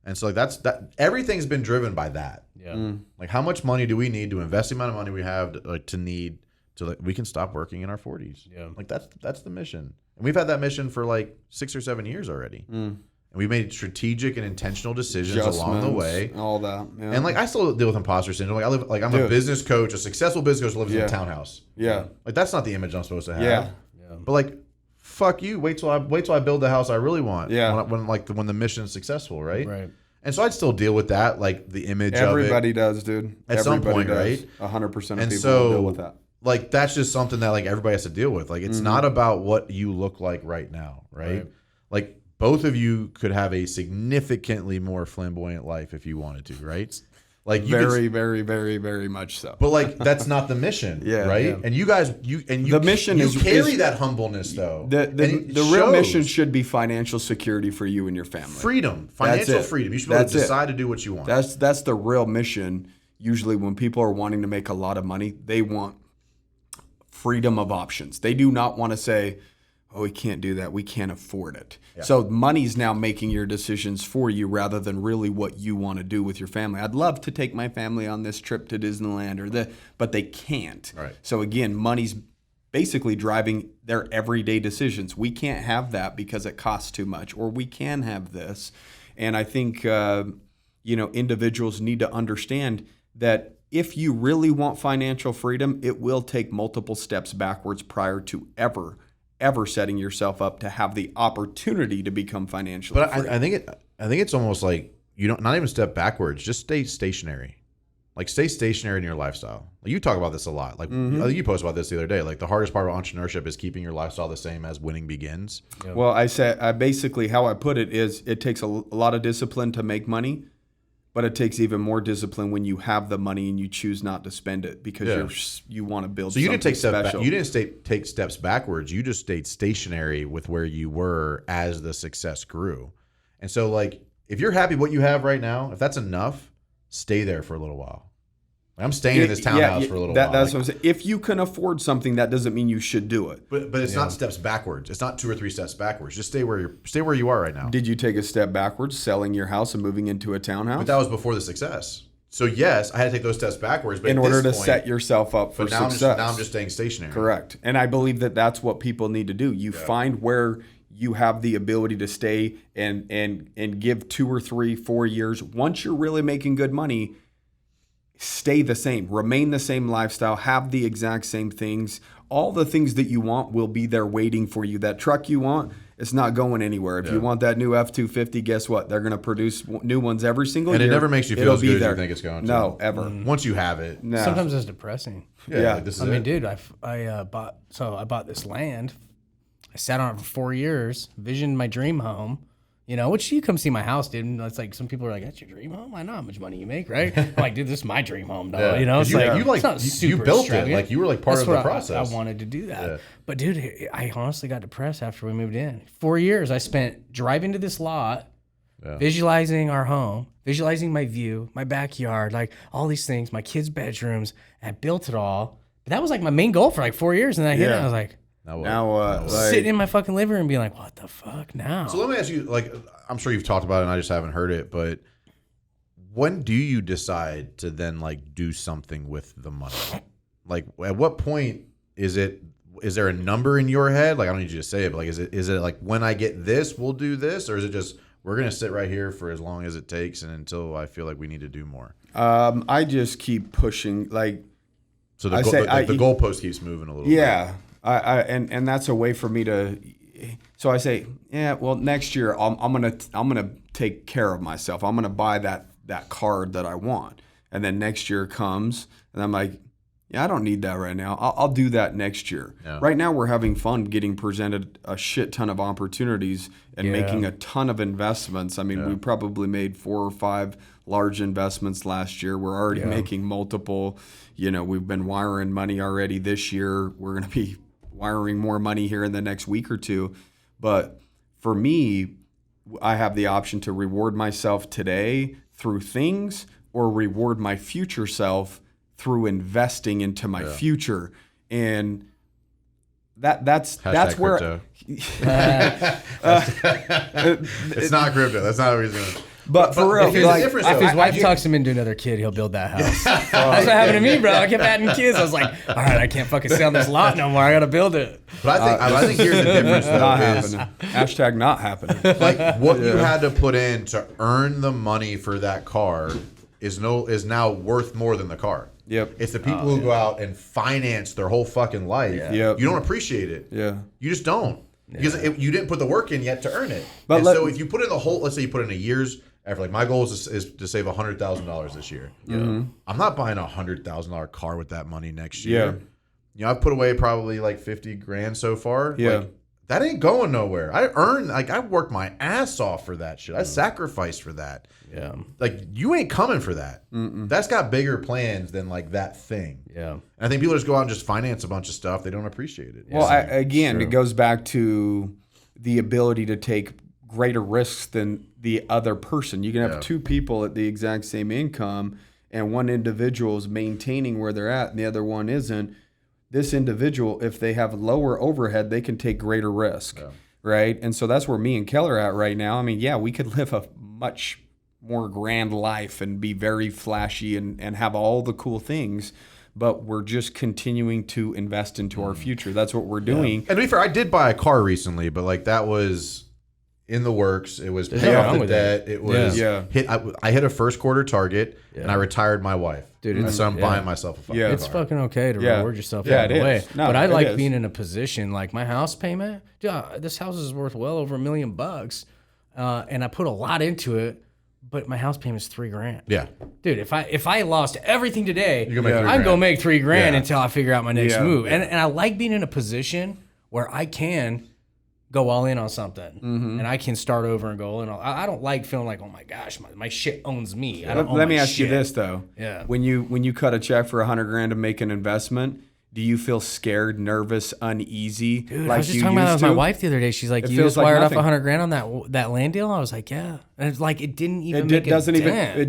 S4: And so like that everyth's been driven by that.
S3: Yeah.
S4: Like how much money do we need to invest the amount of money we have to we can stop working in our 40s.
S3: Yeah.
S4: Like that's the mission. And we've had that mission for like 6 or 7 years already. And we made strategic and intentional decisions along the way.
S1: All that. Yeah.
S4: And like I still deal with imposter syndrome. Like I'm a business coach, a successful business coach who lives in a townhouse.
S1: Yeah.
S4: Like that's not the image I'm supposed to have.
S1: Yeah.
S4: But like fuck you, wait till I build the house I really want.
S1: Yeah.
S4: When the mission is successful, right?
S3: Right.
S4: And so I'd still deal with that, like the image
S1: Everybody
S4: of it.
S1: does, dude.
S4: At some point, right?
S1: 100% of
S4: And
S1: people
S4: so,
S1: deal with that.
S4: Like that's just something that like everybody has to deal with. Like it's not about what you look like right now, right? Like both of you could have a significantly more flamboyant life if you wanted to, right? Like
S1: very, very much so.
S4: But like that's not the mission, right?
S1: Yeah.
S4: And you guys, the
S1: mission
S4: you
S1: is
S4: carry that humbleness though.
S1: The real mission should be financial security for you and your family.
S4: Freedom, financial freedom. You should be able to decide to do what you want.
S1: That's the real mission. Usually, when people are wanting to make a lot of money, they want freedom of options. They do not want to say, oh, we can't do that. We can't afford it. Yeah. So money's now making your decisions for you rather than really what you want to do with your family. I'd love to take my family on this trip to Disneyland but they can't.
S4: Right.
S1: So again, money's basically driving their everyday decisions. We can't have that because it costs too much, or we can have this. And I think, individuals need to understand that if you really want financial freedom, it will take multiple steps backwards prior to ever setting yourself up to have the opportunity to become financially free.
S4: I think it's almost like you don't not even step backwards, just stay stationary. Like stay stationary in your lifestyle. Like you talk about this a lot. Like I think you posted about this the other day. Like the hardest part of entrepreneurship is keeping your lifestyle the same as winning begins.
S1: Yeah. Well, I basically how I put it is it takes a lot of discipline to make money, but it takes even more discipline when you have the money and you choose not to spend it because you want to build.
S4: So you didn't take
S1: steps back.
S4: You didn't take steps backwards. You just stayed stationary with where you were as the success grew. And so, like, if you're happy with what you have right now, if that's enough, stay there for a little while. I'm staying in this townhouse for a little while.
S1: That's what I'm saying. If you can afford something, that doesn't mean you should do it.
S4: But it's not steps backwards. It's not 2 or 3 steps backwards. Just stay where you are right now.
S1: Did you take a step backwards, selling your house and moving into a townhouse?
S4: But that was before the success. So yes, I had to take those steps backwards. But
S1: in order to set yourself up for success.
S4: Now I'm just staying stationary.
S1: Correct. And I believe that that's what people need to do. You find where you have the ability to stay and give 2 or 3, 4 years. Once you're really making good money, stay the same, remain the same lifestyle, have the exact same things. All the things that you want will be there waiting for you. That truck you want, it's not going anywhere. If you want that new F-250, guess what? They're going to produce new ones every single year.
S4: And it never makes you feel as good as you think it's going to.
S1: No, ever.
S4: Once you have it.
S1: No.
S3: Sometimes it's depressing.
S1: Yeah.
S4: Like, this is
S3: I mean, dude, I bought this land. I sat on it for 4 years, visioned my dream home. Which you come see my house, dude. And it's like some people are like, "That's your dream home? I know how much money you make, right?" I'm like, "Dude, this is my dream home, dog."
S4: Yeah.
S3: It's like
S4: you built it, like you were like part of the process.
S3: I wanted to do that, but dude, I honestly got depressed after we moved in. 4 years I spent driving to this lot, visualizing our home, visualizing my view, my backyard, like all these things, my kids' bedrooms. I built it all. But That was like my main goal for like 4 years, and I hit it. I was like,
S1: now
S3: sitting in my fucking living room and being like, what the fuck now?
S4: So let me ask you, like, I'm sure you've talked about it and I just haven't heard it, but when do you decide to then like do something with the money? Like, at what point is there a number in your head? Like, I don't need you to say it, but like, is it like, when I get this, we'll do this? Or is it just, we're going to sit right here for as long as it takes and until I feel like we need to do more?
S1: I just keep pushing, like.
S4: So the goalpost keeps moving a little bit.
S1: Yeah. And that's a way for me to. So I say, yeah, well, next year I'm gonna take care of myself. I'm gonna buy that card that I want, and then next year comes, and I'm like, yeah, I don't need that right now. I'll do that next year. Yeah. Right now we're having fun getting presented a shit ton of opportunities and making a ton of investments. I mean, we probably made 4 or 5 large investments last year. We're already making multiple. We've been wiring money already this year. We're gonna be wiring more money here in the next week or two. But for me, I have the option to reward myself today through things or reward my future self through investing into my future. And that's where
S4: it's not crypto. That's not what he's doing.
S1: But for real,
S3: if his wife talks him into another kid, he'll build that house. That's what happened to me, bro. I kept adding kids. I was like, all right, I can't fucking sell this lot no more. I got to build it.
S4: But I think here's the difference, though.
S1: Not happening. Hashtag not happening.
S4: Like, what you had to put in to earn the money for that car is now worth more than the car.
S1: Yep.
S4: It's the people who go out and finance their whole fucking life.
S1: Yep.
S4: You don't appreciate it.
S1: Yeah.
S4: You just don't. Because you didn't put the work in yet to earn it.
S1: But
S4: so if you put in let's say you put in a year's effort, like my goal is to save $100,000 this year.
S1: Mm-hmm.
S4: I'm not buying a $100,000 car with that money next year. Yeah. I've put away probably like 50 grand so far.
S1: Yeah.
S4: Like, that ain't going nowhere. I worked my ass off for that shit. I sacrificed for that.
S3: Yeah.
S4: Like, you ain't coming for that. Mm-mm. That's got bigger plans than like that thing.
S3: Yeah.
S4: And I think people just go out and just finance a bunch of stuff. They don't appreciate it.
S1: Well, it goes back to the ability to take greater risks than the other person. You can have 2 people at the exact same income, and one individual is maintaining where they're at and the other one isn't. This individual, if they have lower overhead, they can take greater risk, right? And so that's where me and Keller are at right now. I mean, we could live a much more grand life and be very flashy and have all the cool things, but we're just continuing to invest into our future. That's what we're doing.
S4: And to be fair, I did buy a car recently, but like that was in the works. It was paying off the debt. It was I hit a first quarter target and I retired my wife.
S3: Dude,
S4: and so I'm buying myself a fucking car.
S3: It's fucking okay to reward yourself out of the way.
S1: No,
S3: but I like being in a position like my house payment. Dude, this house is worth well over $1 million, and I put a lot into it. But my house payment is $3,000.
S4: Yeah,
S3: dude. If I lost everything today,
S4: I'd
S3: go make $3,000 until I figure out my next move. And I like being in a position where I can go all in on something, and I can start over and go all in. I don't like feeling like, oh my gosh, my shit owns me.
S1: Let me ask you this though.
S3: Yeah.
S1: When you cut a check for $100,000 to make an investment, do you feel scared, nervous, uneasy?
S3: Dude, like I was just talking about that with my wife the other day. She's like, "You just wired off $100,000 on that land deal." I was like, "Yeah," and it's like it didn't even make
S1: it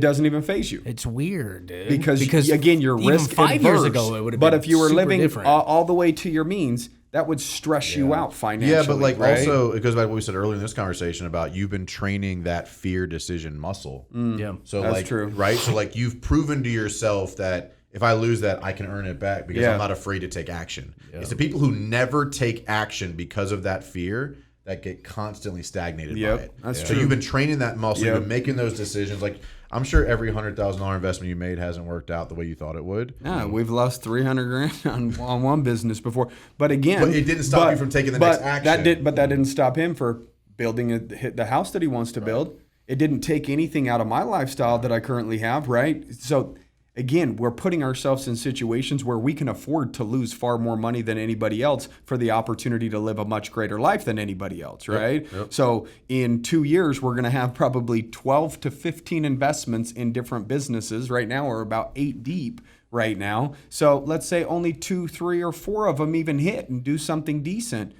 S1: doesn't even phase you.
S3: It's weird, dude.
S1: Because again, you're risk
S3: even 5
S1: adverse.
S3: years ago, it would have been.
S1: But if you were living
S3: different.
S1: all the way to your means, that would stress you out financially.
S4: Yeah, but like
S1: right?
S4: also it goes back to what we said earlier in this conversation about you've been training that fear decision muscle.
S3: Yeah,
S4: so
S1: that's
S4: like
S1: true.
S4: Right? So like you've proven to yourself that if I lose that, I can earn it back because I'm not afraid to take action. Yeah. It's the people who never take action because of that fear that get constantly stagnated by it.
S1: That's
S4: true. So you've been training that muscle, you've been making those decisions. Like I'm sure every $100,000 investment you made hasn't worked out the way you thought it would.
S1: Yeah, we've lost $300,000 on one business before. But again,
S4: but it didn't stop you from taking the next action.
S1: That didn't stop him for building the house that he wants to build. It didn't take anything out of my lifestyle that I currently have, right? So again, we're putting ourselves in situations where we can afford to lose far more money than anybody else for the opportunity to live a much greater life than anybody else, right? Yep. So in 2 years, we're going to have probably 12 to 15 investments in different businesses. Right now, we're about 8 deep right now. So let's say only 2, 3, or 4 of them even hit and do something decent.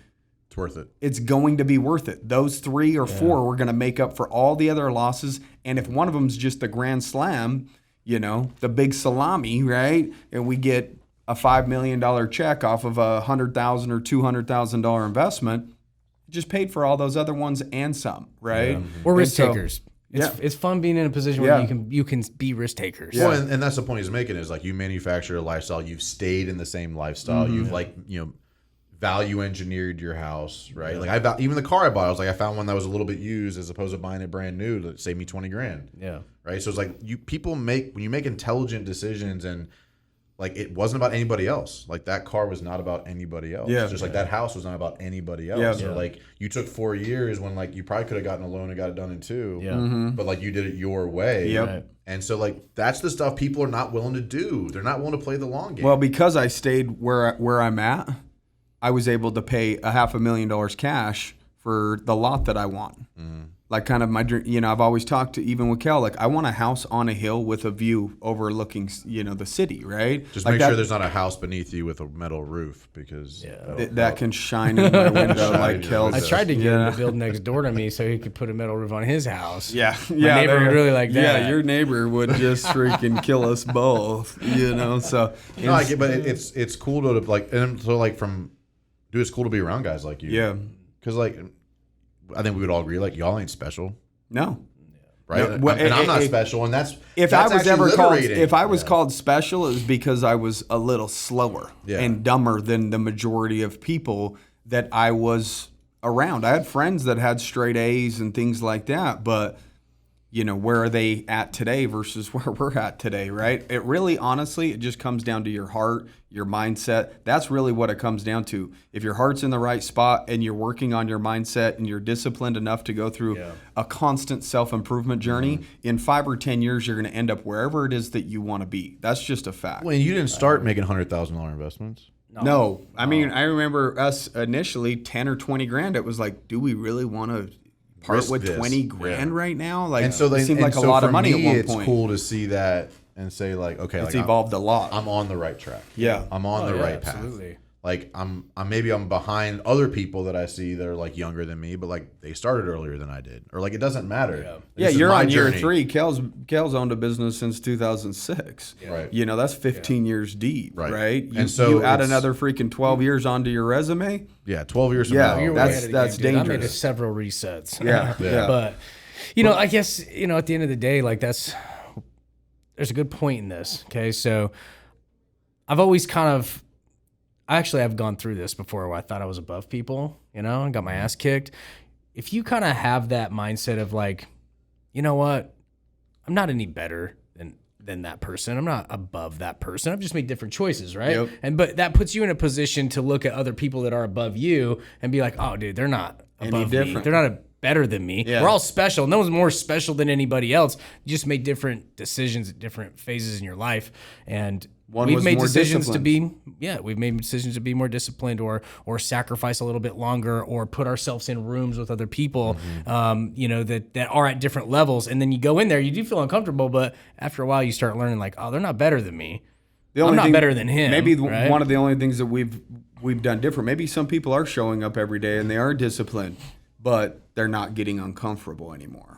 S4: It's worth it.
S1: It's going to be worth it. Those 3 or 4 we're going to make up for all the other losses. And if one of them is just the grand slam, the big salami, right? And we get a $5 million check off of a $100,000 or $200,000 investment, just paid for all those other ones and some, right?
S3: We're risk takers.
S1: Yeah.
S3: It's fun being in a position where you can be risk takers.
S4: Well, and that's the point he's making is like you manufacture a lifestyle. You've stayed in the same lifestyle. You've value engineered your house, right? Like even the car I bought, I was like, I found one that was a little bit used as opposed to buying it brand new that saved me $20,000.
S3: Yeah.
S4: Right. So it's like when you make intelligent decisions and like it wasn't about anybody else. Like that car was not about anybody else.
S1: Yeah.
S4: Just like that house was not about anybody else.
S1: Yeah.
S4: So like you took 4 years when like you probably could have gotten a loan and got it done in 2.
S3: Yeah.
S4: But like you did it your way.
S1: Yep.
S3: Right.
S4: And so like that's the stuff people are not willing to do. They're not willing to play the long game.
S1: Well, because I stayed where I'm at, I was able to pay $500,000 cash for the lot that I want. Like kind of my dream, I've always talked to even with Kel, like I want a house on a hill with a view overlooking, the city, right?
S4: Just
S1: like
S4: make sure there's not a house beneath you with a metal roof because
S1: that can shine in my window like Kel's.
S3: I tried to get him to build next door to me so he could put a metal roof on his house.
S1: Yeah.
S3: My neighbor would really like that.
S1: Yeah, your neighbor would just freaking kill us both, So
S4: no, I get, but it's cool to like, and so like it's cool to be around guys like you.
S1: Yeah.
S4: Because like, I think we would all agree like y'all ain't special,
S1: no.
S4: right?
S1: No, well,
S4: and I'm not special, and that's
S1: I was ever called,
S4: liberating.
S1: if I was called special, it was because I was a little slower and dumber than the majority of people that I was around. I had friends that had straight A's and things like that, but where are they at today versus where we're at today, right? It really, honestly, it just comes down to your heart, your mindset. That's really what it comes down to. If your heart's in the right spot and you're working on your mindset and you're disciplined enough to go through a constant self-improvement journey, in 5 or 10 years, you're going to end up wherever it is that you want to be. That's just a fact.
S4: When you didn't start making $100,000 investments.
S1: No. I mean, I remember us initially 10 or 20 grand. It was like, do we really want to part with 20 grand right now? Like,
S4: and so
S1: it seemed like a lot of money at one point.
S4: It's cool to see that and say like, okay,
S1: it's
S4: like
S1: evolved a lot.
S4: I'm on the right track.
S1: Yeah.
S4: I'm on the right
S3: absolutely.
S4: path. Like I'm behind other people that I see that are like younger than me, but like they started earlier than I did, or like it doesn't matter.
S1: Yeah, you're on year 3. Kel's owned a business since 2006.
S4: Right.
S1: That's 15 years deep, right?
S4: And so
S1: you add another freaking 12 years onto your resume.
S4: Yeah, 12 years from
S1: Yeah,
S4: now.
S1: that's dangerous.
S3: I made several resets.
S1: Yeah.
S3: But I guess at the end of the day, like there's a good point in this. Okay, so I've always I've gone through this before where I thought I was above people, and got my ass kicked. If you kind of have that mindset of like, you know what, I'm not any better than that person. I'm not above that person. I've just made different choices, right?
S1: Yep.
S3: But that puts you in a position to look at other people that are above you and be like, oh, dude, they're not above me. They're not better than me. Yeah. We're all special. No one's more special than anybody else. You just made different decisions at different phases in your life, and we've made decisions to be more disciplined or sacrifice a little bit longer or put ourselves in rooms with other people that are at different levels, and then you go in there, you do feel uncomfortable, but after a while you start learning like, oh, they're not better than me. I'm not better than him.
S1: Maybe
S3: right?
S1: One of the only things that we've done different, maybe some people are showing up every day and they are disciplined, but they're not getting uncomfortable anymore.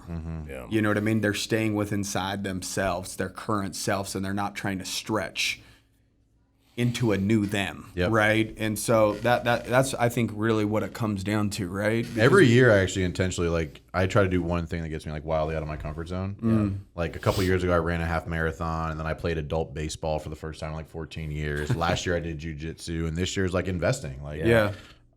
S3: Yeah.
S1: You know what I mean? They're staying with inside themselves, their current selves, and they're not trying to stretch into a new them, right? And so that's I think really what it comes down to, right? Because
S4: every year I actually intentionally like I try to do one thing that gets me like wildly out of my comfort zone. Like a couple years ago I ran a half marathon, and then I played adult baseball for the first time in like 14 years. Last year I did jiu-jitsu, and this year is like investing. Like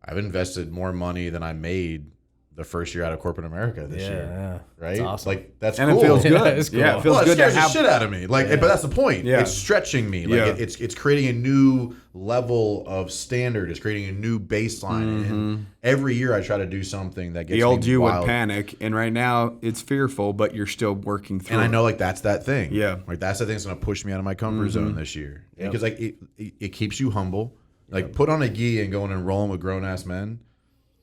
S4: I've invested more money than I made the first year out of corporate America this year, right?
S3: That's awesome.
S4: Like that's
S1: and
S4: cool.
S1: it feels good.
S3: It's cool.
S1: Yeah, it feels
S4: it
S1: good
S4: scares
S1: to have
S4: the shit out of me. Like, but that's the point.
S1: Yeah.
S4: It's stretching me. Like it's creating a new level of standard. It's creating a new baseline. And every year I try to do something that gets
S1: the old
S4: me
S1: you
S4: wild.
S1: would panic, and right now it's fearful, but you're still working through.
S4: And I know like that's that thing.
S1: Yeah,
S4: like that's the thing that's gonna push me out of my comfort zone this year because like it keeps you humble. Like put on a gi and going and rolling with grown ass men.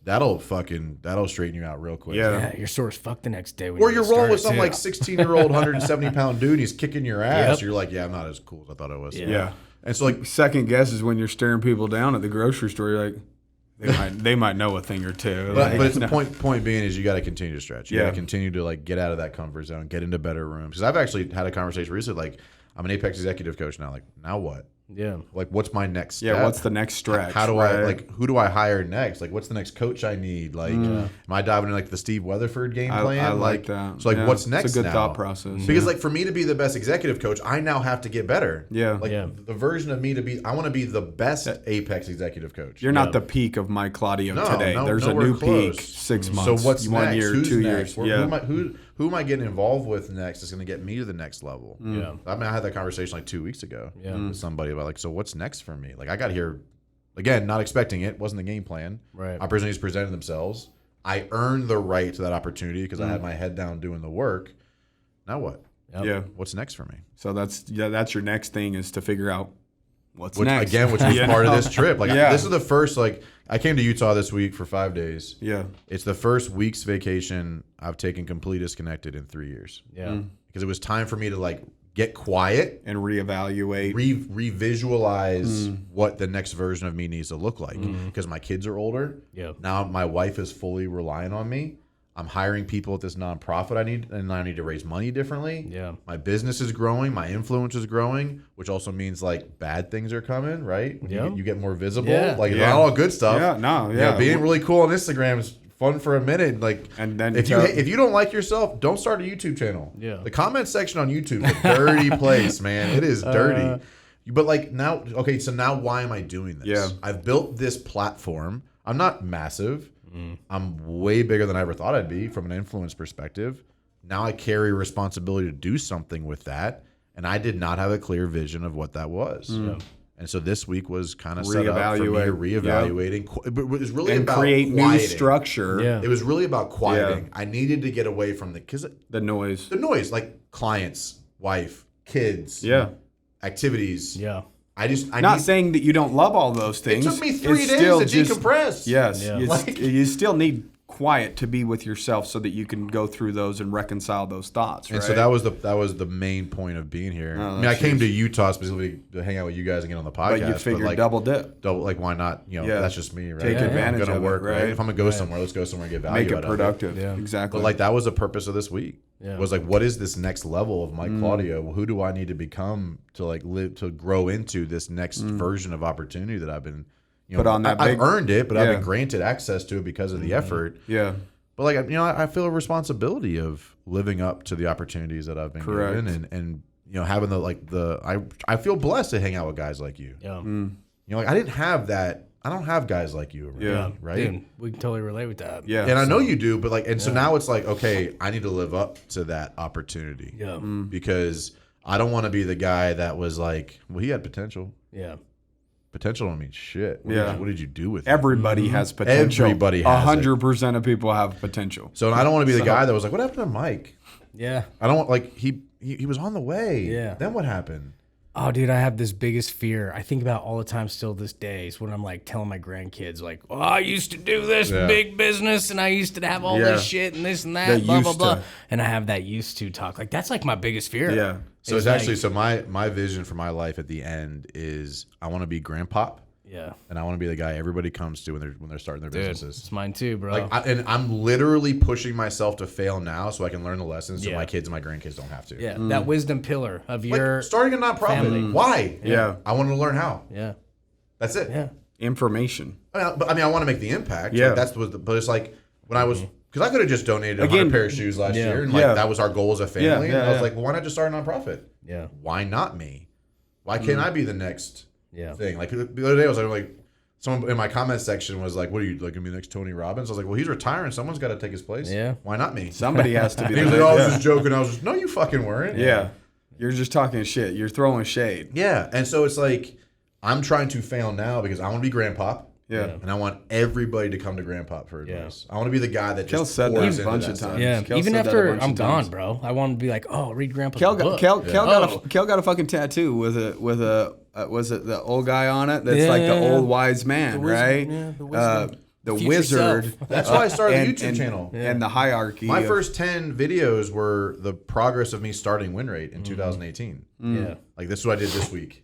S4: That'll straighten you out real quick.
S3: Yeah, you're sore as fuck the next day.
S4: Or you're rolling with some like 16-year-old, 170-pound dude. And he's kicking your ass. You're like, yeah, I'm not as cool as I thought I was.
S1: Yeah.
S4: And so like
S1: second guess is when you're staring people down at the grocery store. You're like, they might know a thing or two.
S4: But it's the point being is you got to continue to stretch. You got to continue to like get out of that comfort zone, get into better rooms. Because I've actually had a conversation recently. Like I'm an Apex executive coach now. Like now what?
S3: Yeah.
S4: Like, what's my next step?
S1: Yeah, what's the next stretch?
S4: How do I, like, who do I hire next? Like, what's the next coach I need? Like, am I diving into, like, the Steve Weatherford game plan?
S1: I like that.
S4: So, like, what's next
S1: It's a good
S4: now?
S1: thought process.
S4: Because, like, for me to be the best executive coach, I now have to get better.
S1: Yeah.
S4: Like, the version of me to be, I want to be the best Apex executive coach.
S1: You're not the peak of my Claudio today. There's a
S4: nowhere
S1: new
S4: close.
S1: peak, 6 months.
S4: So what's
S1: 1
S4: next?
S1: year,
S4: Who's
S1: 2
S4: next?
S1: years. Yeah.
S4: Who am I getting involved with next is going to get me to the next level?
S3: Yeah.
S4: I mean, I had that conversation like 2 weeks ago
S3: Yeah.
S4: with somebody about like, so what's next for me? Like, I got here, again, not expecting it. Wasn't the game plan.
S3: Right.
S4: Opportunities presented themselves. I earned the right to that opportunity because I had my head down doing the work. Now what?
S3: Yep.
S1: Yeah.
S4: What's next for me?
S1: So that's your next thing is to figure out what's next.
S4: Again, which was part of this trip. Like,
S1: Yeah.
S4: this is the first, like, I came to Utah this week for 5 days.
S1: Yeah.
S4: It's the first week's vacation I've taken complete disconnected in 3 years.
S3: Yeah.
S4: Because it was time for me to, like, get quiet,
S1: And reevaluate.
S4: revisualize what the next version of me needs to look like. Because my kids are older.
S3: Yep.
S4: Now my wife is fully relying on me. I'm hiring people at this nonprofit I need to raise money differently.
S3: Yeah.
S4: My business is growing. My influence is growing, which also means like bad things are coming, right?
S3: Yeah.
S4: You get more visible.
S3: Yeah.
S4: Like,
S1: Yeah.
S4: not all good stuff.
S1: Yeah, no,
S4: You
S1: yeah.
S4: know, being really cool on Instagram is fun for a minute. Like,
S1: And then
S4: if you don't like yourself, don't start a YouTube channel.
S3: Yeah.
S4: The comment section on YouTube is a dirty place, man. It is dirty. But like now, okay, so now why am I doing this?
S1: Yeah.
S4: I've built this platform. I'm not massive. I'm way bigger than I ever thought I'd be from an influence perspective. Now I carry responsibility to do something with that, and I did not have a clear vision of what that was. And so this week was kind of set up for me to reevaluating. But it was really
S1: and
S4: about
S1: create new
S4: quieting.
S1: structure.
S3: Yeah.
S4: It was really about quieting. I needed to get away from
S1: The noise.
S4: the noise, like clients, wife, kids,
S1: Yeah.
S4: activities.
S3: Yeah.
S1: Not saying that you don't love all those things.
S4: It took me 3
S1: It's
S4: days
S1: still
S4: to
S1: just-
S4: decompress.
S1: Yes.
S3: Yeah.
S1: You still need quiet to be with yourself so that you can go through those and reconcile those thoughts.
S4: And
S1: right?
S4: so that was the main point of being here. I mean, I came to Utah specifically to hang out with you guys and get on the podcast.
S1: But you figured
S4: like,
S1: double dip.
S4: like, why not? You know,
S1: Yeah.
S4: that's just me, right?
S1: Take advantage
S4: I'm gonna
S1: of it,
S4: work,
S1: right?
S4: If I'm gonna go somewhere, let's go somewhere and get value
S1: Make it
S4: out of
S1: productive.
S3: Yeah.
S1: Exactly.
S4: But like that was the purpose of this week.
S3: Yeah.
S4: Was like, what is this next level of Mike Claudio? Who do I need to become to like live to grow into this next version of opportunity that I've been, you know,
S1: Put on that
S4: I've
S1: big-
S4: earned it, but I've
S1: Yeah.
S4: been granted access to it because of the effort.
S1: yeah.
S4: But like, you know, I feel a responsibility of living up to the opportunities that I've been
S1: Correct.
S4: given, and you know, having I feel blessed to hang out with guys like you.
S3: Yeah.
S4: You know, like I didn't have that. I don't have guys like you around.
S1: Yeah.
S4: Right.
S3: Dude, we can totally relate with that.
S1: Yeah.
S4: And I know you do, but like, and so now it's like, okay, I need to live up to that opportunity.
S3: Yeah.
S4: Because I don't want to be the guy that was like, well, he had potential.
S3: Yeah.
S4: Potential don't mean shit. What did you do with it?
S1: Everybody has potential.
S4: Everybody has it.
S1: 100% of people have potential.
S4: So I don't want to be the guy that was like, what happened to Mike?
S3: Yeah.
S4: I don't want like he was on the way.
S3: Yeah.
S4: Then what happened?
S3: Oh, dude, I have this biggest fear. I think about all the time still this day is when I'm like telling my grandkids, like, oh, I used to do this big business and I used to have all this shit and this and that,
S1: They
S3: blah, blah,
S1: used
S3: blah.
S1: to.
S3: And I have that used to talk. Like, that's like my biggest fear.
S1: Yeah.
S4: So it's
S3: like-
S4: actually so my vision for my life at the end is I want to be grandpop.
S3: Yeah.
S4: And I want to be the guy everybody comes to when they're starting their
S3: Dude,
S4: businesses.
S3: it's mine too, bro.
S4: Like, and I'm literally pushing myself to fail now so I can learn the lessons so
S3: Yeah.
S4: my kids and my grandkids don't have to.
S3: yeah. That wisdom pillar of
S4: Like,
S3: your.
S4: starting a nonprofit.
S3: family.
S4: Why?
S1: Yeah.
S4: I want to learn how.
S3: Yeah.
S4: That's it.
S3: Yeah.
S1: Information.
S4: I mean, I want to make the impact.
S1: Yeah.
S4: Like, but it's like when I was, because I could have just donated
S1: Again,
S4: 100 pair of shoes last
S3: yeah.
S4: year, and like
S1: Yeah.
S4: that was our goal as a family.
S1: Yeah,
S4: and I was
S1: yeah.
S4: like, well, why not just start a nonprofit?
S3: Yeah.
S4: Why not me? Why can't I be the next
S3: Yeah.
S4: thing? Like the other day, I was like, someone in my comment section was like, "What are you like? Gonna be the next Tony Robbins?" I was like, "Well, he's retiring. Someone's got to take his place.
S3: Yeah.
S4: Why not me?"
S1: Somebody has to be
S4: He was
S1: the
S4: like, "Oh, I was
S1: yeah.
S4: just joking." I was just, "No, you fucking weren't."
S1: Yeah. You're just talking shit. You're throwing shade.
S4: Yeah. And so it's like I'm trying to fail now because I want to be grandpop.
S1: Yeah.
S4: And I want everybody to come to grandpop for advice. I want to be the guy that
S1: Kel
S4: just
S1: said that
S4: pours
S1: a
S4: into
S1: bunch
S4: that
S1: of
S4: stuff.
S1: times.
S3: Yeah.
S1: Kel
S3: Even
S1: said that a
S3: after
S1: bunch
S3: I'm
S1: of
S3: gone,
S1: times.
S3: bro, I want to be like, oh, read Grandpa's
S1: Kel
S3: book.
S1: got a fucking tattoo with a was it the old guy on it? That's like the
S3: Yeah.
S1: old wise man, right?
S3: yeah, the wisdom.
S1: The
S3: Future
S1: wizard.
S3: self.
S4: That's why I started the
S1: and-
S4: YouTube channel.
S1: and the hierarchy.
S4: My
S1: of-
S4: first 10 videos were the progress of me starting win rate in 2018.
S3: Yeah.
S4: Like this is what I did this week.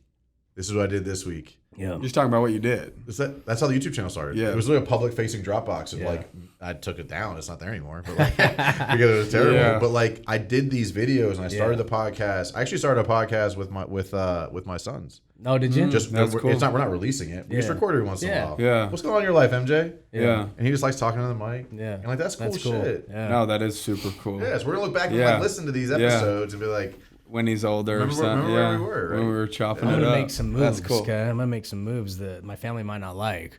S4: This is what I did this week.
S3: Yeah.
S1: Just talking about what you did.
S4: That's how the YouTube channel started.
S1: Yeah.
S4: It was really a public facing Dropbox, and like I took it down. It's not there anymore, but like because it was terrible.
S1: Yeah.
S4: But like I did these videos, and I started the podcast. I actually started a podcast with my sons.
S3: Oh, did you?
S4: Just
S1: That's cool.
S4: we're not releasing it. We just record it once in a while.
S1: Yeah.
S4: What's going on in your life, MJ?
S1: Yeah.
S4: And he just likes talking to the mic.
S3: Yeah.
S4: And like that's cool shit.
S3: Yeah.
S1: No, that is super cool.
S4: Yeah, so we're gonna look back and like listen to these episodes and be like,
S1: When he's older,
S4: remember where we were, right?
S1: when we were chopping
S3: I'm
S1: it
S3: gonna
S1: up.
S3: make some moves.
S1: That's cool.
S3: Okay? I'm gonna make some moves that my family might not like,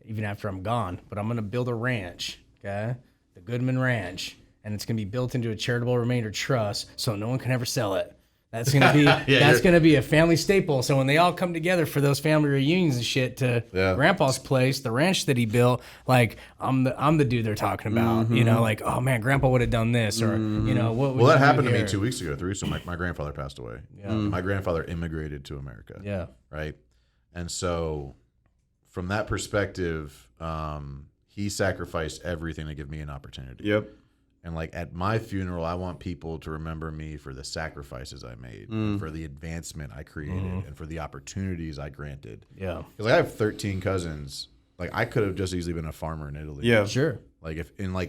S3: even after I'm gone. But I'm gonna build a ranch, okay? The Goodman Ranch, and it's gonna be built into a charitable remainder trust, so no one can ever sell it. That's gonna be gonna be a family staple. So when they all come together for those family reunions and shit to Grandpa's place, the ranch that he built, like I'm the dude they're talking about. You know, like, oh man, Grandpa would have done this, or you know what?
S4: well, that happened to me 2 weeks ago. 3 weeks ago, my grandfather passed away. Yeah. My grandfather immigrated to America.
S3: Yeah.
S4: Right. And so, from that perspective, he sacrificed everything to give me an opportunity.
S1: Yep.
S4: And like at my funeral, I want people to remember me for the sacrifices I made, and for the advancement I created, and for the opportunities I granted.
S3: Yeah.
S4: Because like, I have 13 cousins. Like I could have just easily been a farmer in Italy.
S1: Yeah.
S3: Sure.
S4: Like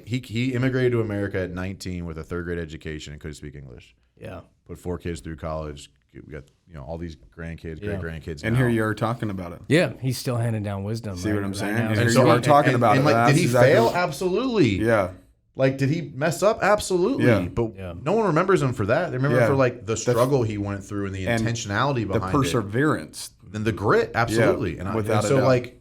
S4: he immigrated to America at 19 with a 3rd grade education and couldn't speak English.
S3: Yeah.
S4: Put 4 kids through college. We got all these grandkids, great grandkids.
S1: And
S4: now.
S1: here you are talking about it.
S3: Yeah. He's still handing down wisdom.
S1: See what I'm saying?
S3: now.
S1: And
S4: And
S1: you are talking about
S4: and
S1: it.
S4: like,
S1: That's
S4: did he
S1: exactly-
S4: fail? Absolutely.
S1: Yeah.
S4: Like, did he mess up? Absolutely.
S1: Yeah.
S4: But no one remembers him for that. They remember him for like the struggle he went through and the
S1: and
S4: intentionality
S1: The
S4: behind it.
S1: perseverance.
S4: And the grit. Absolutely.
S1: Yeah,
S4: And
S1: without a
S4: so
S1: doubt.
S4: like,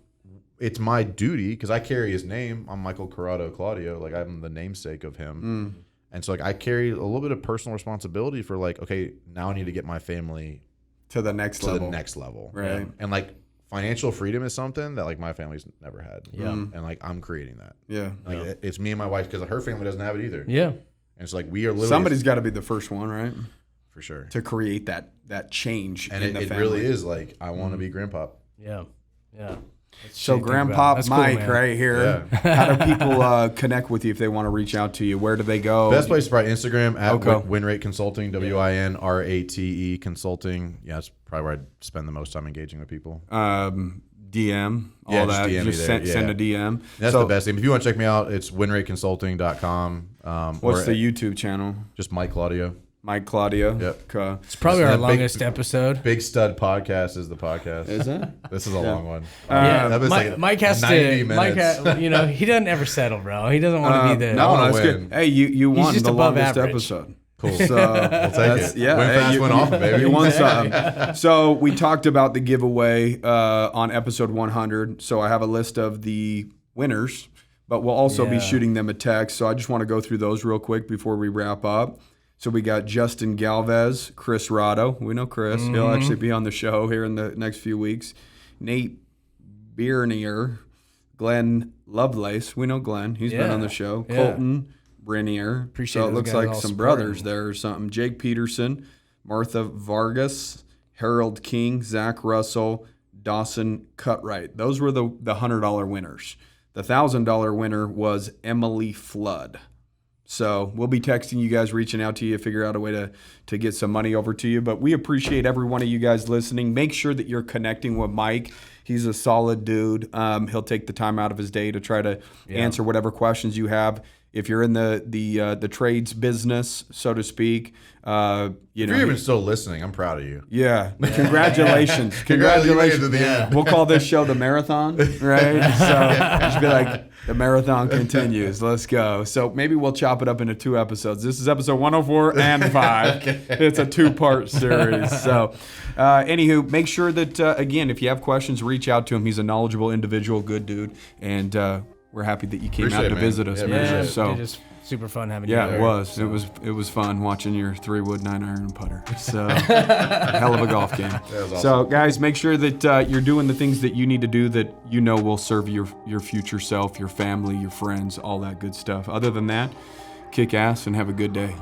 S4: it's my duty because I carry his name. I'm Michael Corrado Claudio. Like I'm the namesake of him. And so like I carry a little bit of personal responsibility for like, okay, now I need to get my family
S1: To the next
S4: to
S1: level.
S4: the next level.
S1: Right.
S4: And like financial freedom is something that like my family's never had.
S3: Yeah.
S4: And like I'm creating that.
S1: Yeah.
S4: Like it's me and my wife because her family doesn't have it either.
S3: Yeah.
S4: And it's like we are literally
S1: Somebody's got to be the first one, right?
S4: for sure.
S1: To create that change
S4: And
S1: in the
S4: it
S1: family.
S4: really is like I want to be grandpa.
S3: Yeah. Yeah.
S1: So
S3: Shit to think
S1: Grandpa
S3: about. That's cool,
S1: Mike
S3: man.
S1: right here. How do people connect with you if they want to reach out to you? Where do they go?
S4: Best place is probably Instagram at
S1: Okay.
S4: Winrate Consulting, WINRATE Consulting. Yeah, that's probably where I spend the most time engaging with people.
S1: DM, all
S4: Yeah, just
S1: that.
S4: DM me
S1: Just
S4: there,
S1: send a DM.
S4: That's
S1: So
S4: the best thing. If you want to check me out, it's winrateconsulting.com.
S1: What's the YouTube channel?
S4: Just Mike Claudio.
S1: Mike Claudio.
S4: Yep.
S1: Okay.
S3: It's probably our
S4: Big-
S3: longest episode.
S4: Big Stud Podcast is the podcast.
S1: Is it?
S4: This is a long one.
S3: Yeah,
S4: that was
S3: Mike has
S4: 90
S3: to. Mike,
S4: minutes.
S3: he doesn't ever settle, bro. He doesn't want to be the.
S1: No,
S4: wanna
S1: that's
S4: win.
S1: good. Hey, you won
S3: just
S1: the
S3: above
S1: longest
S3: average.
S1: episode.
S4: Cool.
S1: So
S4: We'll take it.
S1: yeah,
S4: Went fast, went often, baby.
S1: You won something. So we talked about the giveaway on episode 100. So I have a list of the winners, but we'll also be
S3: Yeah.
S1: shooting them a text. So I just want to go through those real quick before we wrap up. So we got Justin Galvez, Chris Rado. We know Chris. He'll actually be on the show here in the next few weeks. Nate Biernier, Glenn Lovelace. We know Glenn. He's been
S3: Yeah.
S1: on the show.
S3: Yeah.
S1: Colton Brenier.
S3: Appreciate
S1: So it
S3: those
S1: looks
S3: guys
S1: like
S3: all
S1: some
S3: supporting.
S1: brothers there or something. Jake Peterson, Martha Vargas, Harold King, Zach Russell, Dawson Cutright. Those were the $100 winners. The $1,000 winner was Emily Flood. So we'll be texting you guys, reaching out to you, figure out a way to get some money over to you. But we appreciate every one of you guys listening. Make sure that you're connecting with Mike. He's a solid dude. He'll take the time out of his day to try to answer whatever questions you have. If you're in the trades business, so to speak,
S4: If you're even still listening, I'm proud of you.
S1: yeah. Congratulations.
S4: Congratulations to the end.
S1: We'll call this show the marathon, right? So just be like, the marathon continues. Let's go. So maybe we'll chop it up into 2 episodes. This is episode 104 and 5. It's a 2-part series. So anywho, make sure that, again, if you have questions, reach out to him. He's a knowledgeable individual, good dude. And we're happy that you came
S4: Appreciate
S1: out
S4: it,
S1: to
S4: man.
S1: visit us,
S4: Yeah,
S1: man.
S4: appreciate it.
S1: So
S3: It is super fun having you
S1: yeah,
S3: there.
S1: it was. It was fun watching your 3-wood 9-iron putter. So hell of a golf game.
S4: was awesome.
S1: So guys, make sure that you're doing the things that you need to do that you know will serve your future self, your family, your friends, all that good stuff. Other than that, kick ass and have a good day.